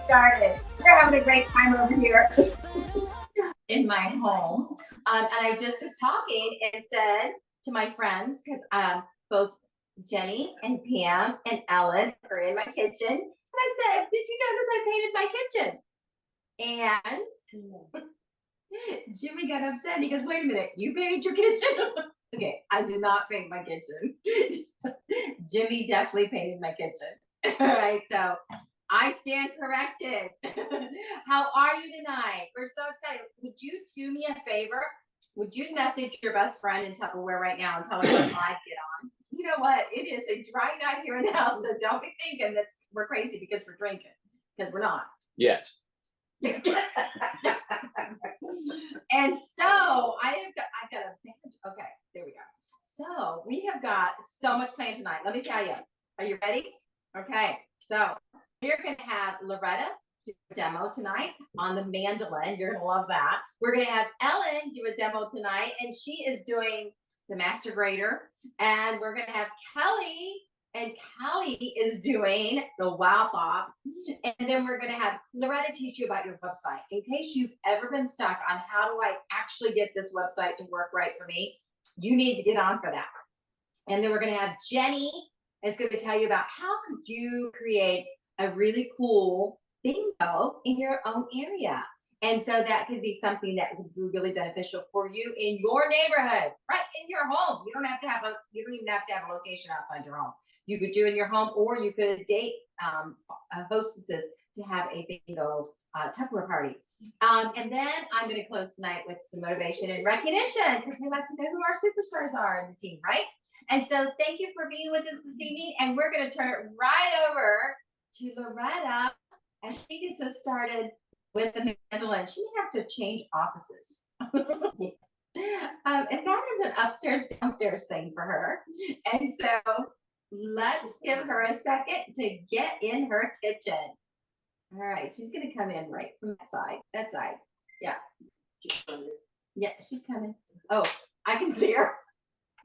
started. We're having a great time over here in my home. And I just was talking and said to my friends, because both Jeni and Pam and Ellen are in my kitchen. And I said, did you notice I painted my kitchen? And Jimmy got upset. He goes, wait a minute, you painted your kitchen? Okay, I did not paint my kitchen. Jimmy definitely painted my kitchen. All right, so I stand corrected. How are you tonight? We're so excited. Would you do me a favor? Would you message your best friend in Tupperware right now and tell her to live get on? You know what? It is a dry night here in the house, so don't be thinking that we're crazy because we're drinking, because we're not. Yes. And so I've got a okay, there we go. So we have got so much planned tonight. Let me tell you. Are you ready? Okay. So we're gonna have Loretta do a demo tonight on the mandolin. You're gonna love that. We're gonna have Ellen do a demo tonight, and she is doing the master grader. And we're gonna have Kelly, and Kelly is doing the wow pop. And then we're going to have Loretta teach you about your website. In case you've ever been stuck on how do I actually get this website to work right for me, you need to get on for that. And then we're going to have Jeni is going to tell you about how could you create a really cool bingo in your own area. And so that could be something that would be really beneficial for you in your neighborhood, right in your home. You don't even have to have a location outside your home. You could do it in your home, or you could date hostesses to have a bingo Tupperware party. And then I'm going to close tonight with some motivation and recognition, because we like to know who our superstars are in the team, right? And so thank you for being with us this evening. And we're going to turn it right over to Loretta as she gets us started with the mandolin. She may have to change offices. And that is an upstairs, downstairs thing for her. And so let's give her a second to get in her kitchen. All right, she's gonna come in right from that side. That side. Yeah. Yeah, she's coming. Oh, I can see her.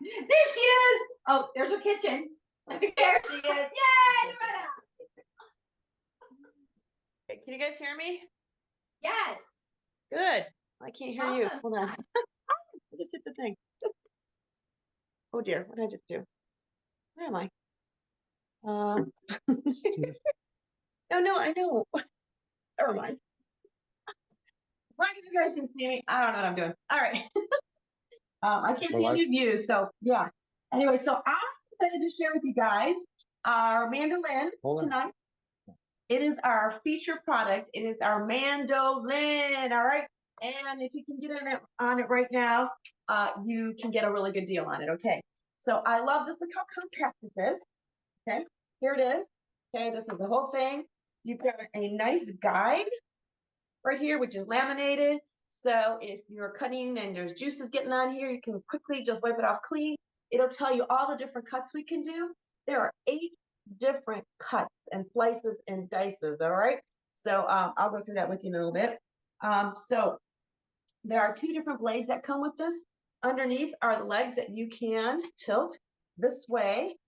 There she is. Oh, there's her kitchen. There she is. Yay, Loretta. Can you guys hear me? Yes. Good. I can't hear you. Hold on. I just hit the thing. Oh dear, what did I just do? Where am I? No, I know. Never mind. As long as you guys can see me, I don't know what I'm doing. All right. I can't see any views, so yeah. Anyway, so I'm excited to share with you guys our mandolin tonight. It is our feature product. It is our mandolin. All right. And if you can get on it right now, you can get a really good deal on it. Okay. So I love this. Look how compact this is. Okay. Here it is. Okay. This is the whole thing. You've got a nice guide right here, which is laminated. So if you're cutting and there's juices getting on here, you can quickly just wipe it off clean. It'll tell you all the different cuts we can do. There are 8 different cuts and slices and dices. All right. So I'll go through that with you in a little bit. So there are 2 different blades that come with this. Underneath are the legs that you can tilt this way.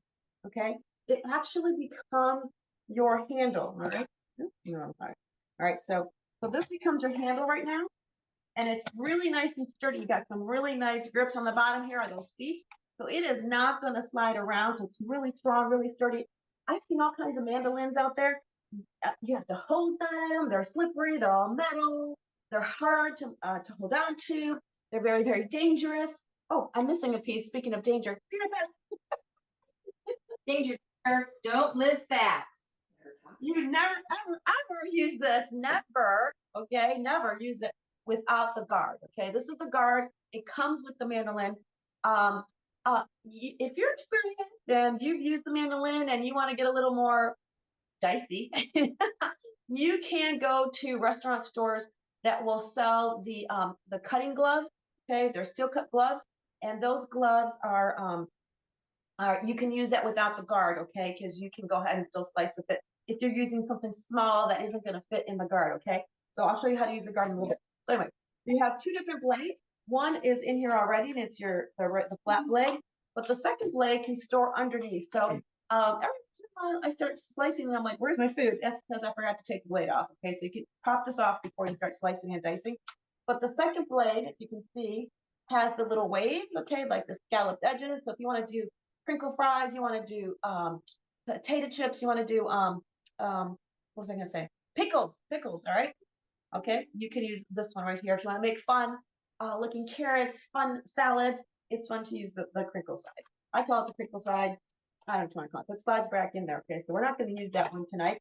Okay. It actually becomes your handle. All right. All right. So this becomes your handle right now. And it's really nice and sturdy. You got some really nice grips on the bottom here on those feet. So it is not going to slide around. So it's really strong, really sturdy. I've seen all kinds of mandolins out there. You have to hold them. They're slippery. They're all metal. They're hard to hold on to. They're very, very dangerous. Oh, I'm missing a piece. Speaking of danger. Danger. Don't list that. You never, ever use this. Never. Okay. Never use it without the guard. Okay. This is the guard. It comes with the mandolin. If you're experienced and you've used the mandolin and you want to get a little more dicey, you can go to restaurant stores that will sell the cutting glove. Okay, they're steel cut gloves, and those gloves are you can use that without the guard. Okay, because you can go ahead and still slice with it if you're using something small that isn't going to fit in the guard. Okay, so I'll show you how to use the guard in a little bit. So anyway, you have 2 different blades. One is in here already, and it's the flat blade, but the second blade can store underneath. So every while I start slicing and I'm like, where's my food? That's because I forgot to take the blade off. Okay, so you can pop this off before you start slicing and dicing. But the second blade, if you can see, has the little waves, okay, like the scalloped edges. So if you want to do crinkle fries, you want to do potato chips, you want to do what was I gonna say? Pickles, all right. Okay, you can use this one right here if you want to make fun looking carrots, fun salads. It's fun to use the crinkle side. I call it the crinkle side. I don't know what to call it. Put slides back in there. Okay, so we're not going to use that one tonight.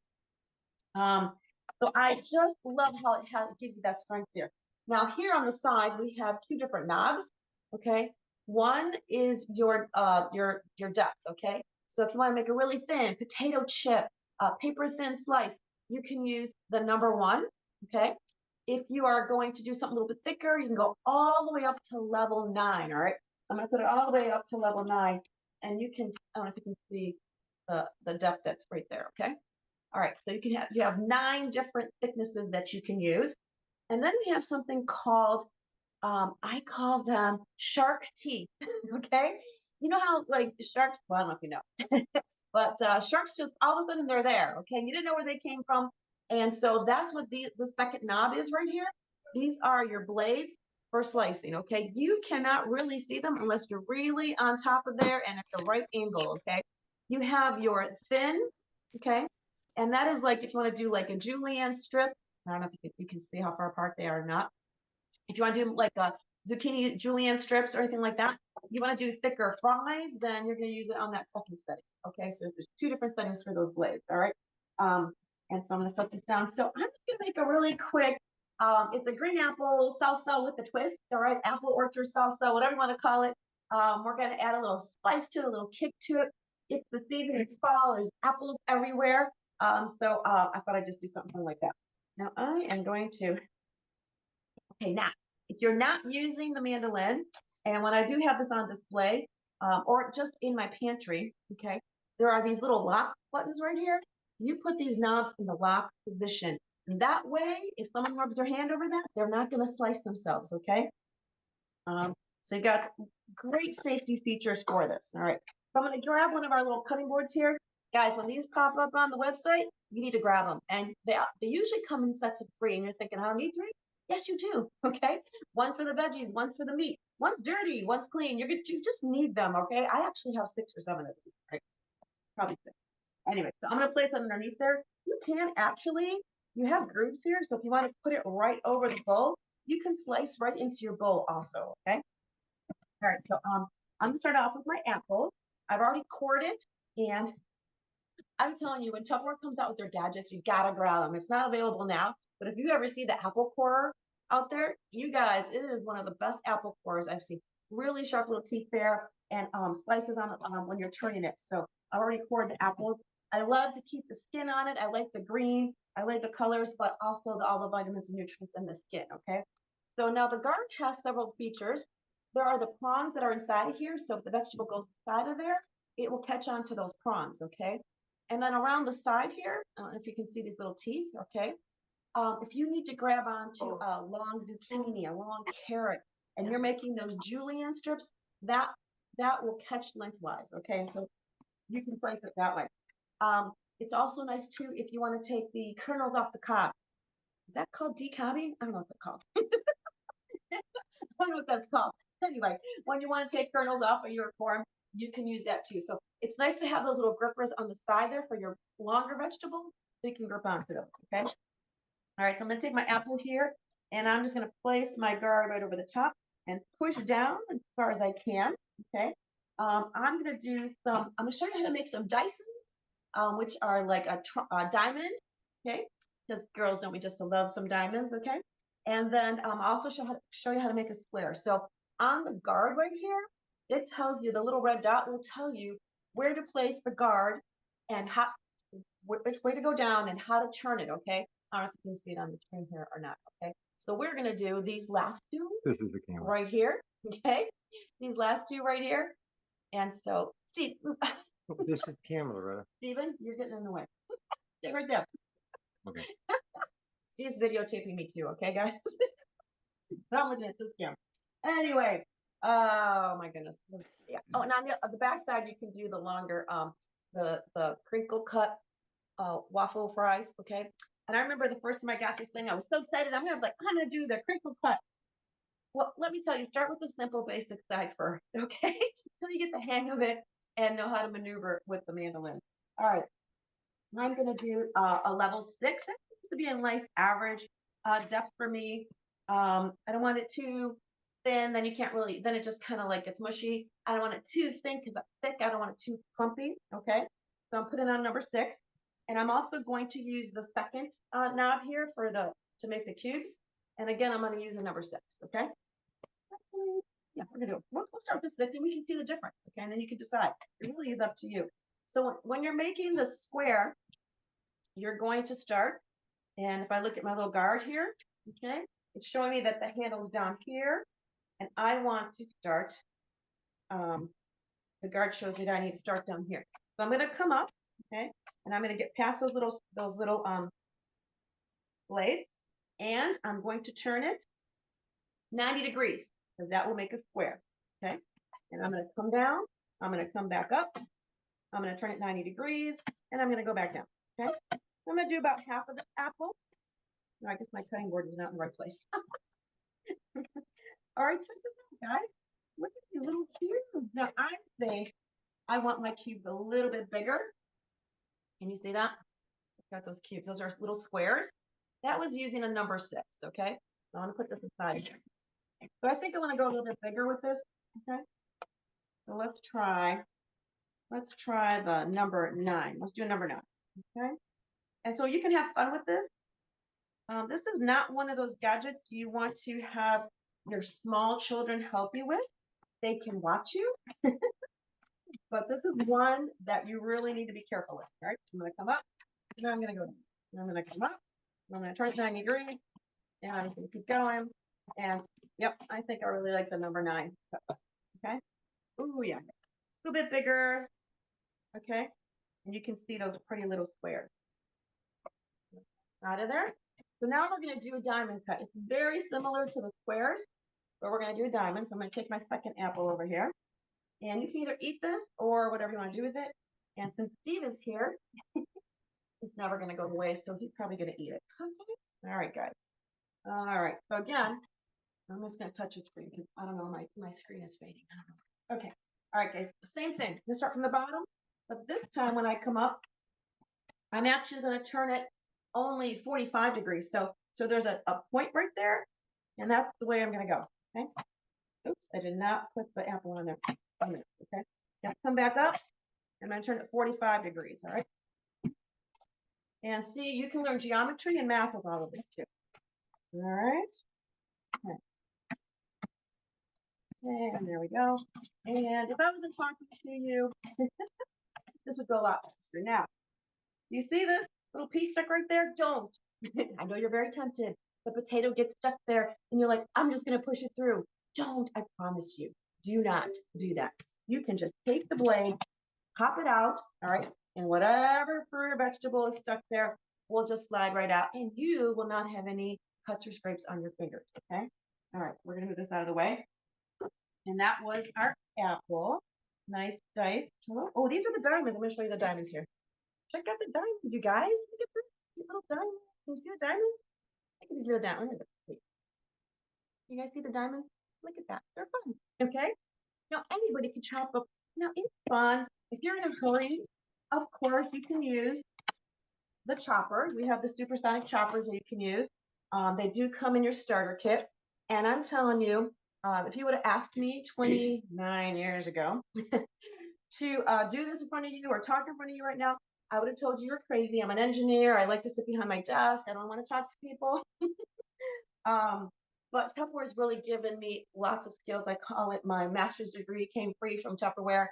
So I just love how it gives you that strength there. Now here on the side we have two different knobs. Okay, one is your depth. Okay, so if you want to make a really thin potato chip, paper thin slice, you can use the number 1. Okay, if you are going to do something a little bit thicker, you can go all the way up to level 9. All right, I'm going to put it all the way up to level 9, and you can, I don't know if you can see the depth that's right there. Okay. All right, so you have 9 different thicknesses that you can use. And then we have something called, I call them shark teeth, okay? You know how like sharks, well, I don't know if you know, but sharks just all of a sudden they're there, okay? You didn't know where they came from. And so that's what the second knob is right here. These are your blades for slicing, okay? You cannot really see them unless you're really on top of there and at the right angle, okay? You have your thin, okay? And that is like if you want to do like a julienne strip. I don't know if you can see how far apart they are or not. If you want to do like a zucchini julienne strips or anything like that, you want to do thicker fries, then you're going to use it on that second setting. Okay, so there's 2 different settings for those blades. All right, and so I'm going to set this down. So I'm just going to make a really quick. It's a green apple salsa with a twist. All right, apple orchard salsa, whatever you want to call it. We're going to add a little spice to it, a little kick to it. It's the season, it's fall, there's apples everywhere. So I thought I'd just do something like that. Now I am going to, okay, now, if you're not using the mandolin, and when I do have this on display, or just in my pantry, okay, there are these little lock buttons right here. You put these knobs in the lock position. That way, if someone rubs their hand over that, they're not gonna slice themselves, okay? So you got great safety features for this, all right? So I'm gonna grab one of our little cutting boards here. Guys, when these pop up on the website, you need to grab them. And they usually come in sets of 3, and you're thinking, I don't need 3? Yes, you do, okay? One for the veggies, one for the meat. One's dirty, one's clean. You just need them, okay? I actually have 6 or 7 of these, right? Probably 6. Anyway, so I'm gonna place them underneath there. You can actually, you have grooves here, so if you want to put it right over the bowl, you can slice right into your bowl also, okay? All right, so I'm gonna start off with my apple. I've already cored it, and I'm telling you, when Tupperware comes out with their gadgets, you gotta grab them. It's not available now, but if you ever see the apple corer out there, you guys, it is one of the best apple corers I've seen. Really sharp little teeth there, and slices on when you're turning it. So I already cored the apples. I love to keep the skin on it. I like the green. I like the colors, but also all the vitamins and nutrients in the skin. Okay. So now the garlic has several features. There are the prawns that are inside of here. So if the vegetable goes inside of there, it will catch on to those prawns. Okay. And then around the side here, I don't know if you can see these little teeth, okay? If you need to grab onto a long zucchini, a long carrot, and you're making those julienne strips, that will catch lengthwise, okay? And so you can place it that way. It's also nice too if you want to take the kernels off the cob. Is that called decobbing? I don't know what it's called. I don't know what that's called. Anyway, when you want to take kernels off of your corn, you can use that too. So it's nice to have those little grippers on the side there for your longer vegetables so you can grip onto them, okay? All right, so I'm gonna take my apple here and I'm just gonna place my guard right over the top and push down as far as I can, okay? I'm gonna show you how to make some Dysons, which are like a diamond, okay? Because girls, don't we just love some diamonds, okay? And then I'll also show you how to make a square. So on the guard right here, it tells you, the little red dot will tell you where to place the guard and which way to go down and how to turn it, okay? I don't know if you can see it on the screen here or not, okay? So we're gonna do these last 2 This is the camera. right here, okay? These last 2 right here. And so, Steve, This is the camera, Loretta. Steven, you're getting in the way. Stay right there. Okay. Steve's videotaping me too, okay, guys? I'm looking at this camera. Anyway, oh my goodness. Yeah. Oh, and on the back side, you can do the longer the crinkle cut waffle fries, okay? And I remember the first time I got this thing, I was so excited. I'm gonna do the crinkle cut. Well, let me tell you, start with the simple basic side first, okay? Until you get the hang of it and know how to maneuver with the mandolin. All right, I'm gonna do a level 6. That seems to be a nice average depth for me. I don't want it too thin, then you can't really, then it just kind of like gets mushy. I don't want it too thin because it's thick. I don't want it too clumpy, okay? So I'm putting on number 6. And I'm also going to use the second knob here to make the cubes. And again, I'm going to use a number 6, okay? Yeah, we're gonna do it. We'll start with this and we can see the difference, okay? And then you can decide. It really is up to you. So when you're making the square, you're going to start. And if I look at my little guard here, okay, it's showing me that the handle is down here. And I want to start, the guard shows me that I need to start down here. So I'm gonna come up, okay? And I'm gonna get past those little blades. And I'm going to turn it 90 degrees, because that will make a square, okay? And I'm gonna come down, I'm gonna come back up, I'm gonna turn it 90 degrees, and I'm gonna go back down, okay? I'm gonna do about half of this apple. No, I guess my cutting board is not in the right place. All right, check this out, guys. Look at these little cubes. Now, I think I want my cubes a little bit bigger. Can you see that? Got those cubes. Those are little squares. That was using a number 6, okay? I want to put this aside. So I think I want to go a little bit bigger with this, okay? So let's try the number 9. Let's do number 9, okay? And so you can have fun with this. This is not one of those gadgets you want to have your small children help you with. They can watch you, but this is one that you really need to be careful with, all right? I'm gonna come up, and I'm gonna go down. I'm gonna come up, I'm gonna turn it 90 degrees, and I'm gonna keep going. And yep, I think I really like the number 9. Okay. Ooh, yeah. A little bit bigger. Okay. And you can see those pretty little squares. Out of there. So now we're going to do a diamond cut. It's very similar to the squares, but we're going to do a diamond. So I'm going to take my second apple over here. And you can either eat this or whatever you want to do with it. And since Steve is here, it's never going to go to waste, so he's probably going to eat it. Okay. All right, guys. All right. So again, I'm just going to touch the screen because I don't know, my screen is fading. I don't know. Okay. All right, guys. Same thing. I'm going to start from the bottom, but this time when I come up, I'm actually going to turn it only 45 degrees. So there's a point right there, and that's the way I'm going to go. Okay. Oops, I did not put the apple on there. Okay. Now come back up. I'm going to turn it 45 degrees. All right. And see, you can learn geometry and math with all of this too. All right. Okay. And there we go. And if I wasn't talking to you, this would go a lot faster. Now, you see this little piece stuck right there? Don't. I know you're very tempted. The potato gets stuck there and you're like, I'm just going to push it through. Don't. I promise you. Do not do that. You can just take the blade, pop it out, all right? And whatever fruit or vegetable is stuck there will just slide right out and you will not have any cuts or scrapes on your fingers, okay? All right, we're going to move this out of the way. And that was our apple. Nice dice. Oh, these are the diamonds. I'm going to show you the diamonds here. Check out the diamonds, you guys. Look at this little diamond. Can you see the diamonds? Look at these little diamonds. You guys see the diamonds? Look at that. They're fun. Okay? Now, anybody can chop up. Now, it's fun. If you're in a hurry, of course, you can use the choppers. We have the supersonic choppers that you can use. They do come in your starter kit. And I'm telling you, if you would have asked me 29 years ago to do this in front of you or talk in front of you right now, I would have told you you're crazy. I'm an engineer. I like to sit behind my desk. I don't want to talk to people. But Tupperware has really given me lots of skills. I call it my master's degree came free from Tupperware.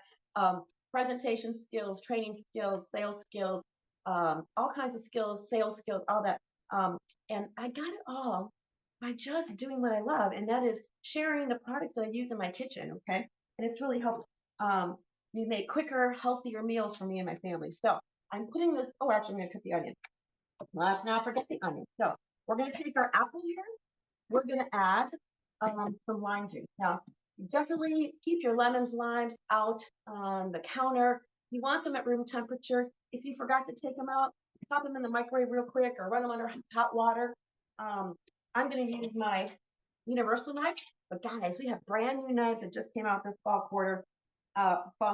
Presentation skills, training skills, sales skills, all kinds of skills, sales skills, all that. And I got it all by just doing what I love, and that is sharing the products that I use in my kitchen, okay? And it's really helped me make quicker, healthier meals for me and my family. So I'm putting this, oh, actually, I'm gonna cut the onion. Let's not forget the onion. So we're gonna take our apple here. We're gonna add some lime juice. Now, definitely keep your lemons, limes out on the counter. You want them at room temperature. If you forgot to take them out, pop them in the microwave real quick or run them under hot water. I'm going to use my universal knife, but guys, we have brand new knives that just came out this fall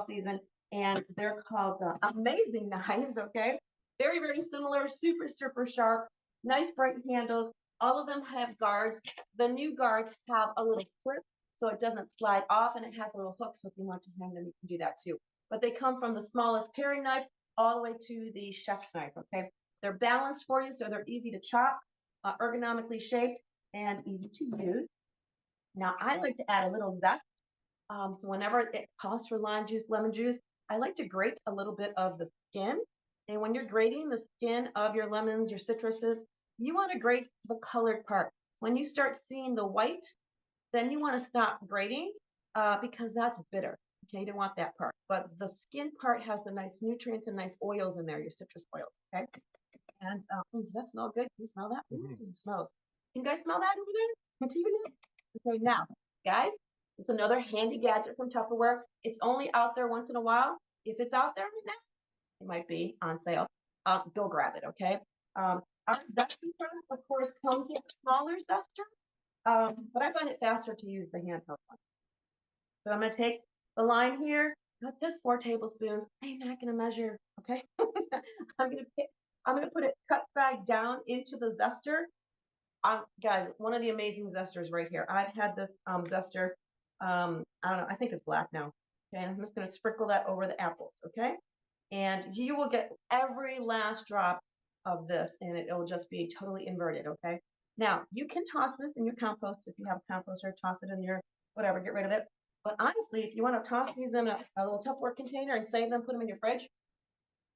season, and they're called amazing knives. Okay, very, very similar, super, super sharp, nice bright handles. All of them have guards. The new guards have a little clip so it doesn't slide off, and it has a little hook, so if you want to hang them, you can do that too. But they come from the smallest paring knife all the way to the chef's knife. Okay, they're balanced for you, so they're easy to chop, ergonomically shaped, and easy to use. Now, I like to add a little zest. So whenever it calls for lime juice, lemon juice, I like to grate a little bit of the skin. And when you're grating the skin of your lemons, your citruses, you want to grate the colored part. When you start seeing the white, then you want to stop grating because that's bitter. Okay, you don't want that part. But the skin part has the nice nutrients and nice oils in there, your citrus oils. Okay. And does that smell good? Can you smell that? It smells. Can you guys smell that over there? It's even okay, now, guys, it's another handy gadget from Tupperware. It's only out there once in a while. If it's out there right now, it might be on sale. Go grab it, okay? Our zesting press, of course, comes with a smaller zester, but I find it faster to use the handheld one. So I'm going to take the lime here. That's just 4 tablespoons. I'm not going to measure, okay? I'm going to put it cut side down into the zester. Guys, one of the amazing zesters right here. I've had this zester. I don't know. I think it's black now. Okay, I'm just going to sprinkle that over the apples. Okay, and you will get every last drop of this, and it'll just be totally inverted. Okay. Now you can toss this in your compost if you have a composter. Toss it in your whatever. Get rid of it. But honestly, if you want to toss these in a little Tupperware container and save them, put them in your fridge.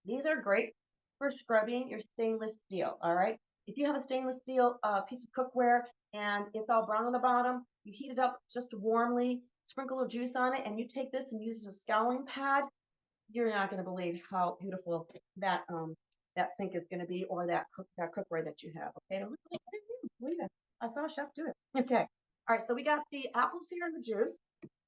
These are great for scrubbing your stainless steel. All right. If you have a stainless steel piece of cookware and it's all brown on the bottom, you heat it up just warmly, sprinkle a juice on it, and you take this and use it as a scouring pad, you're not going to believe how beautiful that sink is going to be, or that cookware that you have. Okay, believe it. I saw a chef do it. Okay, all right. So we got the apples here in the juice,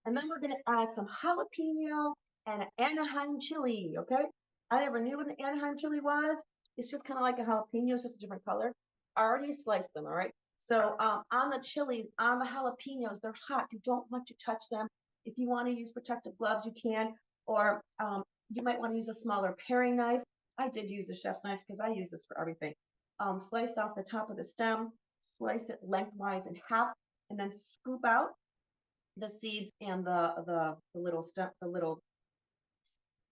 and then we're going to add some jalapeno and an Anaheim chili. Okay, I never knew what an Anaheim chili was. It's just kind of like a jalapeno, it's just a different color. I already sliced them, all right? So on the chilies, on the jalapenos, they're hot. You don't want to touch them. If you want to use protective gloves, you can, or you might want to use a smaller paring knife. I did use a chef's knife because I use this for everything. Slice off the top of the stem, slice it lengthwise in half, and then scoop out the seeds and the little stuff, the little,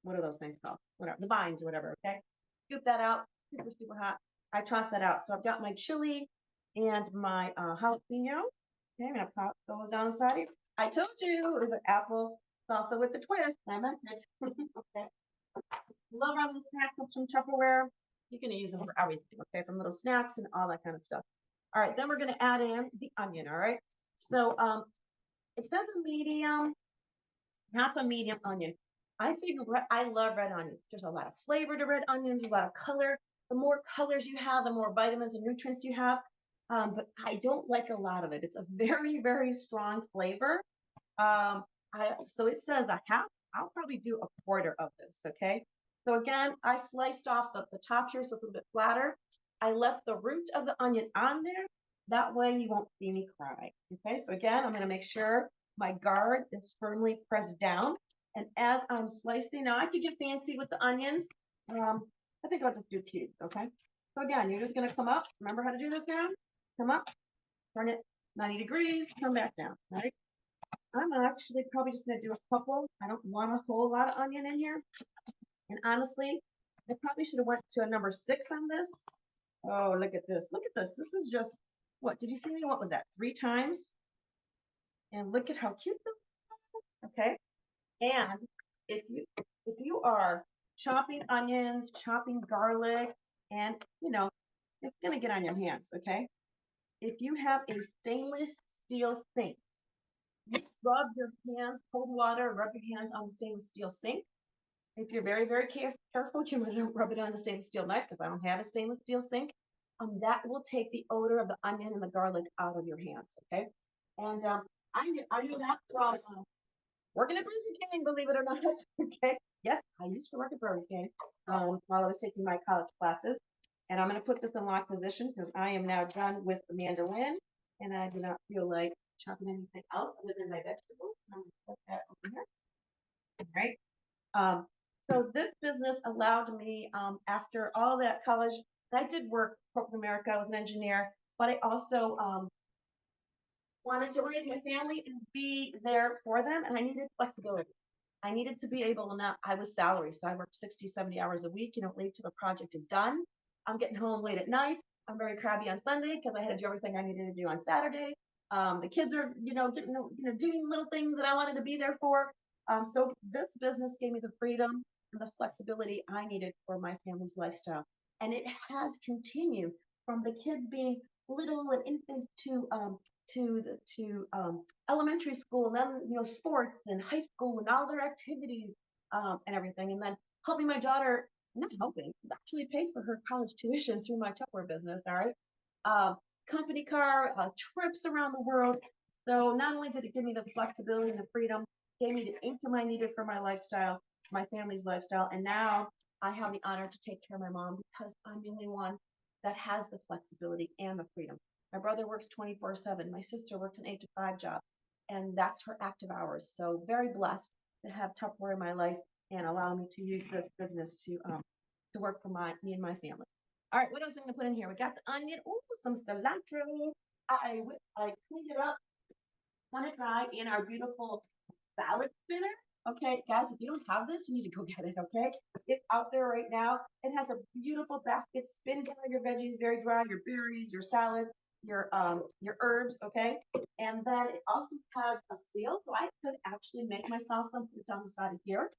what are those things called? Whatever, the vines or whatever, okay? Scoop that out, super, super hot. I toss that out. So I've got my chili and my jalapeno. Okay, I'm gonna pop those on the side. I told you it was an apple salsa with the twist. I meant it. Okay. Love having the snack cups from Tupperware. You can use them for everything, okay? From little snacks and all that kind of stuff. All right, then we're gonna add in the onion, all right? So it says a medium, half a medium onion. I love red onions. There's a lot of flavor to red onions, a lot of color. The more colors you have, the more vitamins and nutrients you have. But I don't like a lot of it. It's a very, very strong flavor. So it says a half. I'll probably do a quarter of this, okay? So again, I sliced off the top here so it's a little bit flatter. I left the root of the onion on there. That way you won't see me cry, okay? So again, I'm going to make sure my guard is firmly pressed down. And as I'm slicing, now I could get fancy with the onions. I think I'll just do cubes, okay? So again, you're just going to come up. Remember how to do this now? Come up, turn it 90 degrees, come back down, right? I'm actually probably just going to do a couple. I don't want a whole lot of onion in here. And honestly, I probably should have went to a number 6 on this. Oh, look at this. Look at this. This was just, what, did you see me? What was that? 3 times? And look at how cute this is. Okay. And if you are chopping onions, chopping garlic, and it's gonna get on your hands, okay? If you have a stainless steel sink, you rub your hands, cold water, rub your hands on the stainless steel sink. If you're very, very careful, you want to rub it on the stainless steel knife because I don't have a stainless steel sink. That will take the odor of the onion and the garlic out of your hands, okay? And I knew that from working at Burger King, believe it or not. Okay. Yes, I used to work at Burger King while I was taking my college classes. And I'm going to put this in lock position because I am now done with the mandolin and I do not feel like chopping anything else other than my vegetables. I'm going to put that over here. All right. So this business allowed me, after all that college, I did work corporate America. I was an engineer, but I also wanted to raise my family and be there for them, and I needed flexibility. I needed to be able to not, I was salary, so I worked 60, 70 hours a week. You don't leave till the project is done. I'm getting home late at night. I'm very crabby on Sunday because I had to do everything I needed to do on Saturday. The kids are, doing little things that I wanted to be there for. So this business gave me the freedom and the flexibility I needed for my family's lifestyle. And it has continued from the kids being little and infants to elementary school, and then sports and high school and all their activities and everything, and then helping my daughter, not helping, actually paid for her college tuition through my Tupper business. All right, company car, trips around the world. So not only did it give me the flexibility and the freedom, it gave me the income I needed for my lifestyle, my family's lifestyle, and now I have the honor to take care of my mom because I'm the only one that has the flexibility and the freedom. My brother works 24/7. My sister works an 8 to 5 job, and that's her active hours. So very blessed to have Tupperware in my life and allow me to use this business to work for me and my family. All right, what else are we gonna put in here? We got the onion. Oh, some cilantro. I cleaned it up. Want to try in our beautiful salad spinner? Okay, guys, if you don't have this, you need to go get it. Okay, it's out there right now. It has a beautiful basket. Spin dry your veggies, very dry. Your berries, your salad, your herbs. Okay, and then it also has a seal, so I could actually make myself some fruits on the side of here.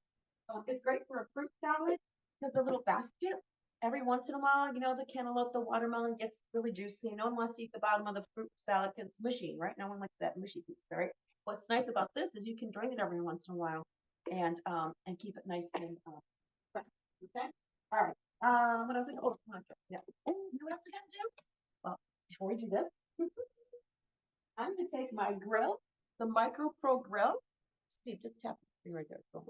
It's great for a fruit salad because the little basket. Every once in a while, the cantaloupe, the watermelon gets really juicy. No one wants to eat the bottom of the fruit salad because it's mushy, right? No one likes that mushy piece, right? What's nice about this is you can drain it every once in a while and keep it nice and fresh. Okay. All right. What else? Oh, yeah. Oh, you know what else we gotta do? Well, before we do this, I'm gonna take my grill, the Micro Pro grill. Steve, just tap the screen right there. So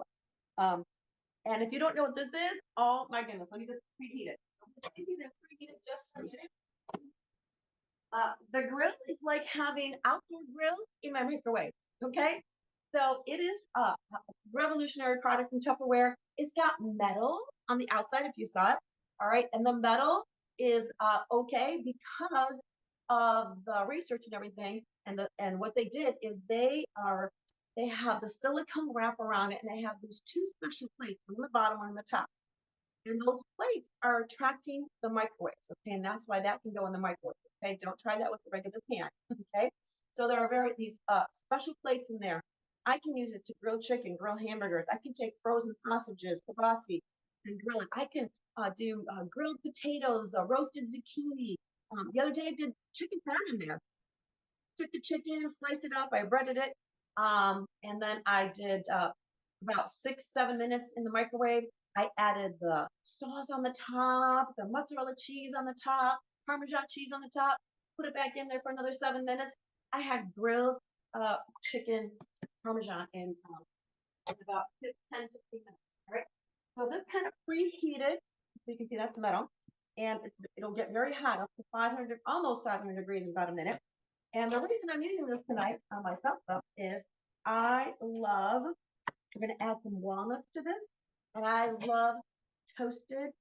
and if you don't know what this is, oh my goodness, let me just preheat it. Preheat it just for a minute. The grill is like having outdoor grill in my microwave. Okay, so it is a revolutionary product from Tupperware. It's got metal on the outside, if you saw it. All right, and the metal is okay because of the research and everything. And what they did is they have the silicone wrap around it, and they have these two special plates, one on the bottom, one on the top. And those plates are attracting the microwaves, okay? And that's why that can go in the microwave, okay? Don't try that with the regular pan, okay? So there are these special plates in there. I can use it to grill chicken, grill hamburgers. I can take frozen sausages, kibasi, and grill it. I can do grilled potatoes, roasted zucchini. The other day I did chicken parm in there. Took the chicken, sliced it up, I breaded it, and then I did about 6, 7 minutes in the microwave. I added the sauce on the top, the mozzarella cheese on the top, Parmesan cheese on the top, put it back in there for another 7 minutes. I had grilled chicken Parmesan in about 10, 15 minutes. All right. So this kind of preheated, so you can see that's metal, and it'll get very hot, up to 500, almost 500 degrees in about a minute. And the reason I'm using this tonight on myself is we're going to add some walnuts to this, and I love toasted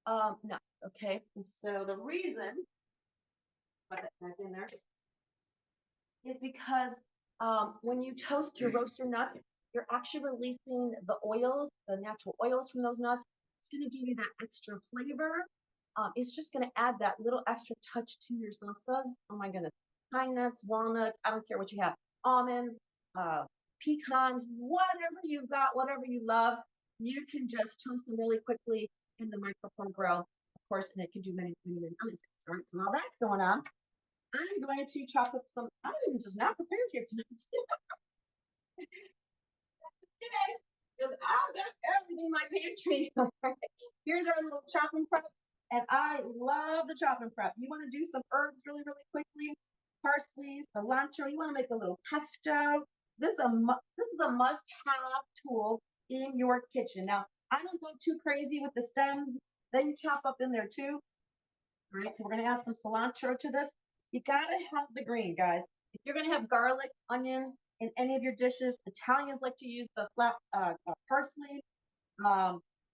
nuts, okay? And so the reason, put that back in there, is because when you toast your roast your nuts, you're actually releasing the oils, the natural oils from those nuts. It's going to give you that extra flavor. It's just going to add that little extra touch to your salsas. Oh my goodness. Pine nuts, walnuts, I don't care what you have, almonds, pecans, whatever you've got, whatever you love, you can just toast them really quickly in the microphone grill, of course, and it can do many, many, many other things. All right, so while that's going on, I'm going to chop up some, I'm just not prepared here tonight. Because I've got everything in my pantry. Here's our little chopping prep, and I love the chopping prep. You want to do some herbs really, really quickly. Parsley, cilantro, you want to make a little pesto. this is a must-have tool in your kitchen. Now, I don't go too crazy with the stems. They can chop up in there too. All right, so we're gonna add some cilantro to this. You gotta have the green, guys. If you're gonna have garlic, onions in any of your dishes, Italians like to use the flat parsley.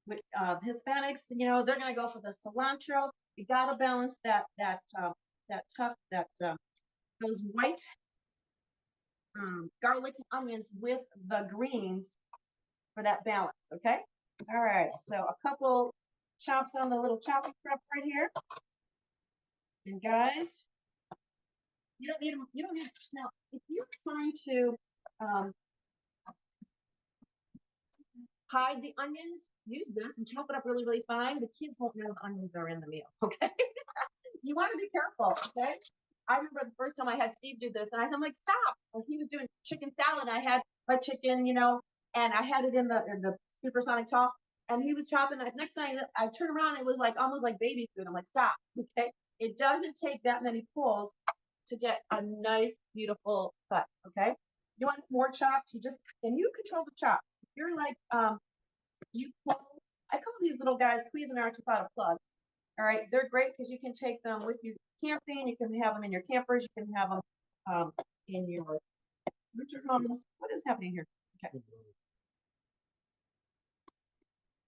With Hispanics, you know, they're gonna go for the cilantro. You gotta balance those white garlics and onions with the greens for that balance. Okay. All right. So a couple chops on the little chopping prep right here. And guys, you don't need now. If you're trying to hide the onions, use this and chop it up really, really fine. The kids won't know the onions are in the meal. Okay. You want to be careful. Okay. I remember the first time I had Steve do this, and I'm like, stop. Well, he was doing chicken salad. I had my chicken, you know, and I had it in the supersonic top, and he was chopping it. Next time I turned around, it was like almost like baby food. I'm like, stop. Okay. It doesn't take that many pulls to get a nice, beautiful cut. Okay. You want more chopped? And you control the chop. If you're like, I call these little guys Cuisinart without a plug. All right. They're great because you can take them with you camping. You can have them in your campers. You can have them in your winter homes. What is happening here? Okay.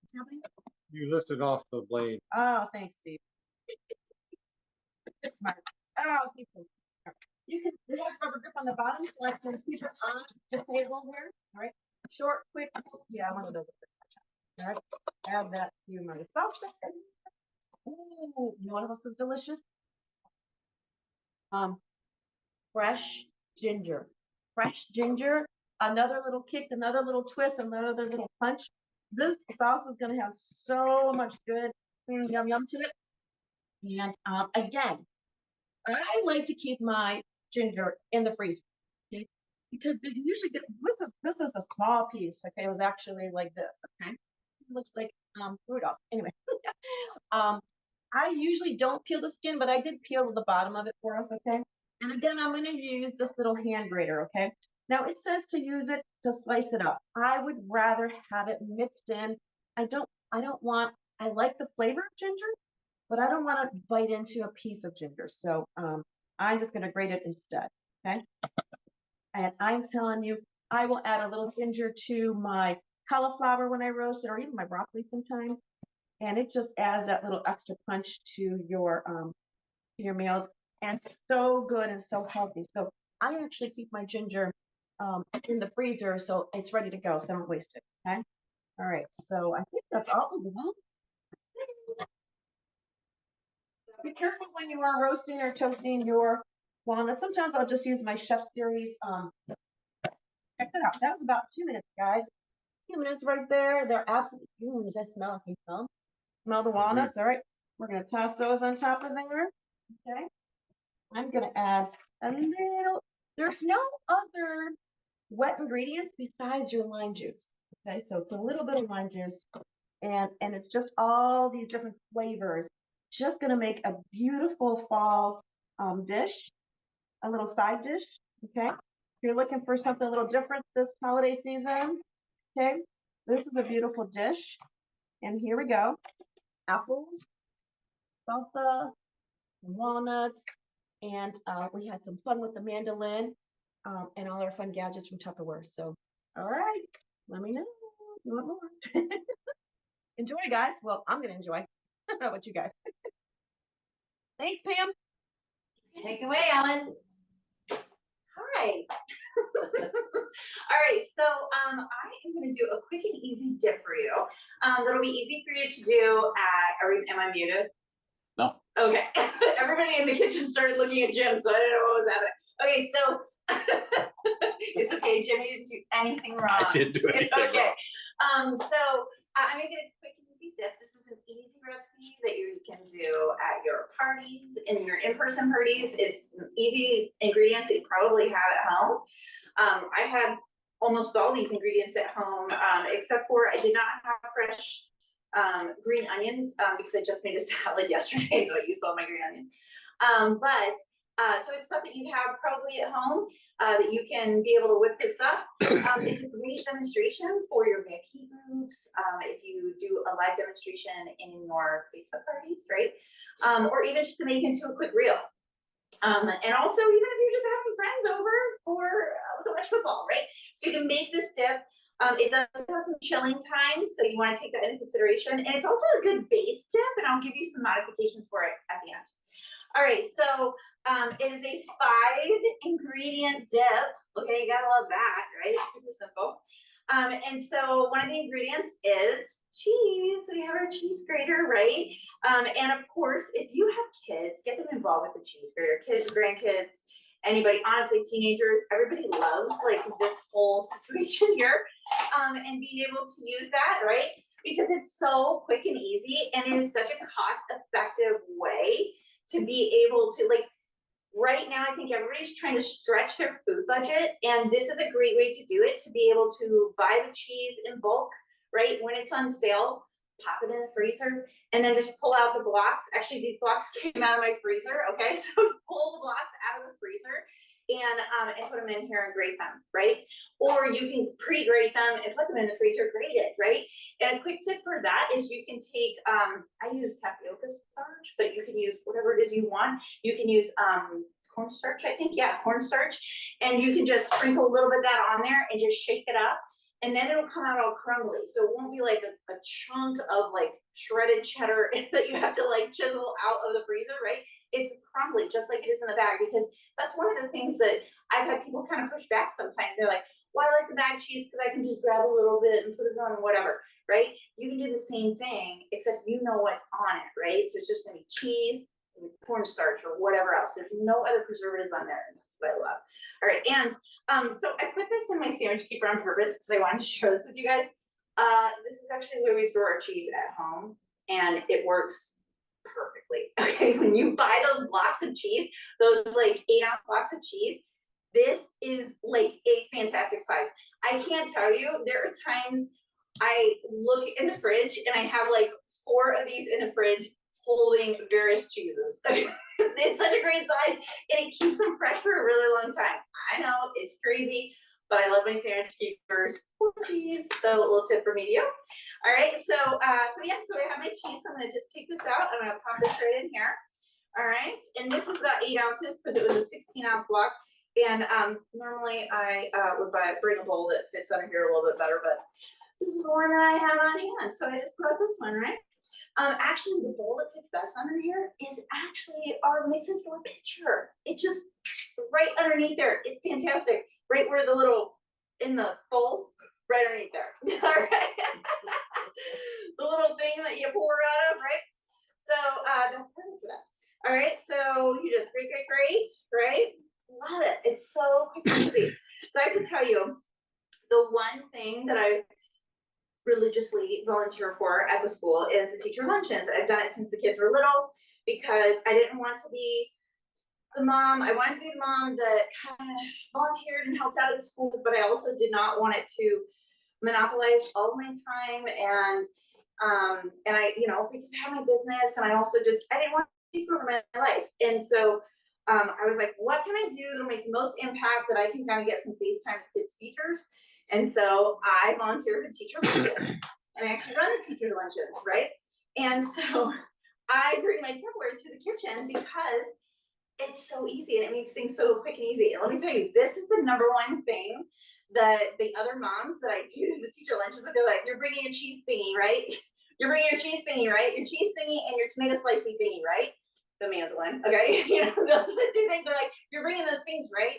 What's happening? You lifted off the blade. Oh, thanks, Steve. You're smart. Oh, keep it. You can, it has rubber grip on the bottom, so I can keep it on the table here. All right. Short, quick. Yeah, I want to do it. All right. Add that to my sauce. Ooh, you know what else is delicious? Fresh ginger. Fresh ginger. Another little kick, another little twist, another little punch. This sauce is going to have so much good yum yum to it. And again, I like to keep my ginger in the freezer, okay? Because they usually get this is a small piece. Okay, it was actually like this. Okay, it looks like Rudolph. Anyway, I usually don't peel the skin, but I did peel the bottom of it for us. Okay, and again, I'm going to use this little hand grater. Okay, now it says to use it to slice it up. I would rather have it mixed in. I like the flavor of ginger, but I don't want to bite into a piece of ginger. So I'm just going to grate it instead. Okay. And I'm telling you, I will add a little ginger to my cauliflower when I roast it, or even my broccoli sometimes. And it just adds that little extra punch to your meals. And it's so good and so healthy. So I actually keep my ginger in the freezer so it's ready to go, so I don't waste it. Okay. All right. So I think that's all of them. Be careful when you are roasting or toasting your walnuts. Sometimes I'll just use my Chef Series. Check that out. That was about 2 minutes, guys. 2 minutes right there. They're absolutely. Does that smell? Can you smell? Smell the walnuts. All right. We're gonna toss those on top of there. Okay. I'm gonna add a little. There's no other wet ingredients besides your lime juice. Okay, so it's a little bit of lime juice, and it's just all these different flavors. Just gonna make a beautiful fall dish, a little side dish. Okay, if you're looking for something a little different this holiday season, okay, this is a beautiful dish. And here we go: apples, salsa, walnuts, and we had some fun with the mandolin and all our fun gadgets from Tupperware. So, all right, let me know if you want more. Enjoy, guys. Well, I'm gonna enjoy. How about you guys? Thanks, Pam. Take it away, Ellen. Hi. All right, so I am going to do a quick and easy dip for you. That'll be easy for you to do at, am I muted? No. Okay. Everybody in the kitchen started looking at Jim, so I didn't know what was happening. Okay, so it's okay, Jim, you didn't do anything wrong. I didn't do anything It's okay. wrong. So I'm making a quick and easy dip. This is an easy recipe that you can do at your parties, in your in-person parties. It's easy ingredients that you probably have at home. I had almost all these ingredients at home, except for I did not have fresh green onions because I just made a salad yesterday, so I used all my green onions. But So it's stuff that you have probably at home, that you can be able to whip this up. It's a great demonstration for your VIP groups, if you do a live demonstration in your Facebook parties, right? Or even just to make into a quick reel. And also even if you're just having friends over for to watch football, right? So you can make this dip. It does have some chilling time, so you want to take that into consideration. And it's also a good base dip, and I'll give you some modifications for it at the end. All right, so it is a 5-ingredient dip. Okay, you gotta love that, right? It's super simple. And so one of the ingredients is cheese. So we have our cheese grater, right? And of course, if you have kids, get them involved with the cheese grater. Kids, grandkids, anybody, honestly, teenagers, everybody loves like this whole situation here. And being able to use that, right? Because it's so quick and easy, and it is such a cost-effective way to be able to, like, right now, I think everybody's trying to stretch their food budget, and this is a great way to do it, to be able to buy the cheese in bulk, right? When it's on sale, pop it in the freezer, and then just pull out the blocks. Actually, these blocks came out of my freezer, okay? So pull the blocks out of the freezer and put them in here and grate them, right? Or you can pre-grate them and put them in the freezer, grate it, right? And a quick tip for that is you can take, I use tapioca starch, but you can use whatever it is you want. You can use cornstarch, I think, yeah, cornstarch. And you can just sprinkle a little bit of that on there and just shake it up. And then it'll come out all crumbly. So it won't be like a chunk of like shredded cheddar that you have to like chisel out of the freezer, right? It's crumbly, just like it is in the bag, because that's one of the things that I've had people kind of push back sometimes. They're like, well, I like the bag cheese because I can just grab a little bit and put it on whatever, right? You can do the same thing, except you know what's on it, right? So it's just gonna be cheese, cornstarch, or whatever else. There's no other preservatives on there. And that's what I love. All right, and so I put this in my sandwich keeper on purpose because I wanted to share this with you guys. This is actually where we store our cheese at home, and it works perfectly. Okay, when you buy those blocks of cheese, those like 8-ounce blocks of cheese, this is like a fantastic size. I can't tell you, there are times I look in the fridge and I have like 4 of these in the fridge holding various cheeses. It's such a great size, and it keeps them fresh for a really long time. I know it's crazy, but I love my sandwich keepers. Cheese. So a little tip from me to you. All right, so yeah, so I have my cheese. So I'm gonna just take this out. I'm gonna pop this right in here. All right, and this is about 8 ounces because it was a 16-ounce block. And normally I would bring a bowl that fits under here a little bit better, but this is the one that I have on hand. So I just put this one, right? Actually, the bowl that fits best under here is actually our mix and store pitcher. It's just right underneath there. It's fantastic. Right where the little, in the bowl, right underneath there. All right. The little thing that you pour out of, right? So that's perfect for that. All right, so you just grate, right? Love it. It's so quick and easy. So I have to tell you, the one thing that I religiously volunteer for at the school is the teacher luncheons. I've done it since the kids were little because I didn't want to be the mom. I wanted to be the mom that kind of volunteered and helped out at the school, but I also did not want it to monopolize all of my time. And I, you know, because I have my business, and I also just, I didn't want to take over my life. And so I was like, what can I do to make the most impact that I can kind of get some face time with kids teachers? And so I volunteer for teacher luncheons, and I actually run the teacher luncheons, right? And so I bring my Tupperware to the kitchen because it's so easy and it makes things so quick and easy. And let me tell you, this is the #1 thing that the other moms that I do the teacher lunches with, they're like, you're bringing your cheese thingy, right? You're bringing your cheese thingy, right? Your cheese thingy and your tomato slicey thingy, right? The mandolin, okay? You know, those are the 2 things. They're like, you're bringing those things, right?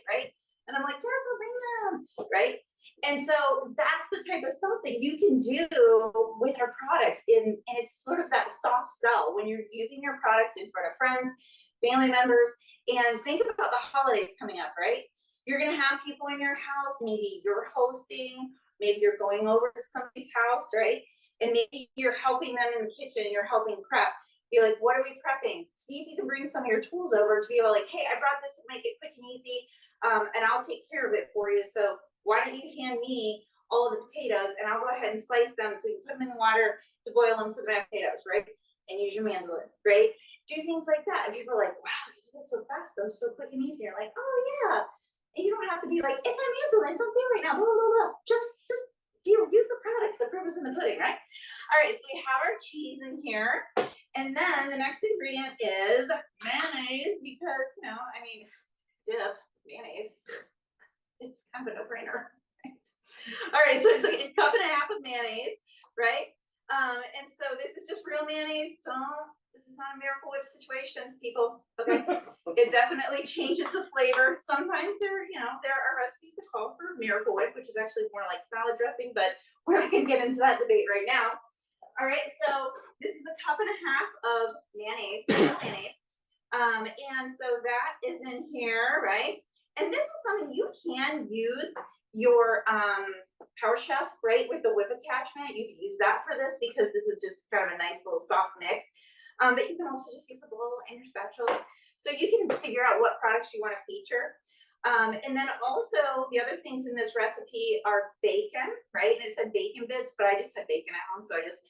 And I'm like, yes, I'll bring them, right? And so that's the type of stuff that you can do with our products. And it's sort of that soft sell when you're using your products in front of friends, family members. And think about the holidays coming up, right? You're gonna have people in your house, maybe you're hosting, maybe you're going over to somebody's house, right? And maybe you're helping them in the kitchen, you're helping prep. Be like, what are we prepping? See if you can bring some of your tools over to be able to like, hey, I brought this to make it quick and easy, and I'll take care of it for you. So why don't you hand me all of the potatoes, and I'll go ahead and slice them so you can put them in the water to boil them for the potatoes, right? And use your mandolin, right? Do things like that. And people are like, wow, did that so fast, that was so quick and easy. You're like, oh yeah. And you don't have to be like, it's my mandolin, it's on sale right now, blah, blah, blah. Just use the products, the proof is in the pudding, right? All right, so we have our cheese in here. And then the next ingredient is mayonnaise, because, you know, I mean, dip, mayonnaise, it's kind of a no-brainer, right? All right, so it's like a cup and a half of mayonnaise, right? And so this is just real mayonnaise. This is not a Miracle Whip situation, people, okay? It definitely changes the flavor. Sometimes there are recipes that call for Miracle Whip, which is actually more like salad dressing, but we're not gonna get into that debate right now. All right, so this is a cup and a half of mayonnaise, and so that is in here, right? And this is something you can use your Power Chef, right, with the whip attachment. You can use that for this because this is just kind of a nice little soft mix. But you can also just use a bowl and your spatula. So you can figure out what products you want to feature. And then also the other things in this recipe are bacon, right? And it said bacon bits, but I just had bacon at home. So I just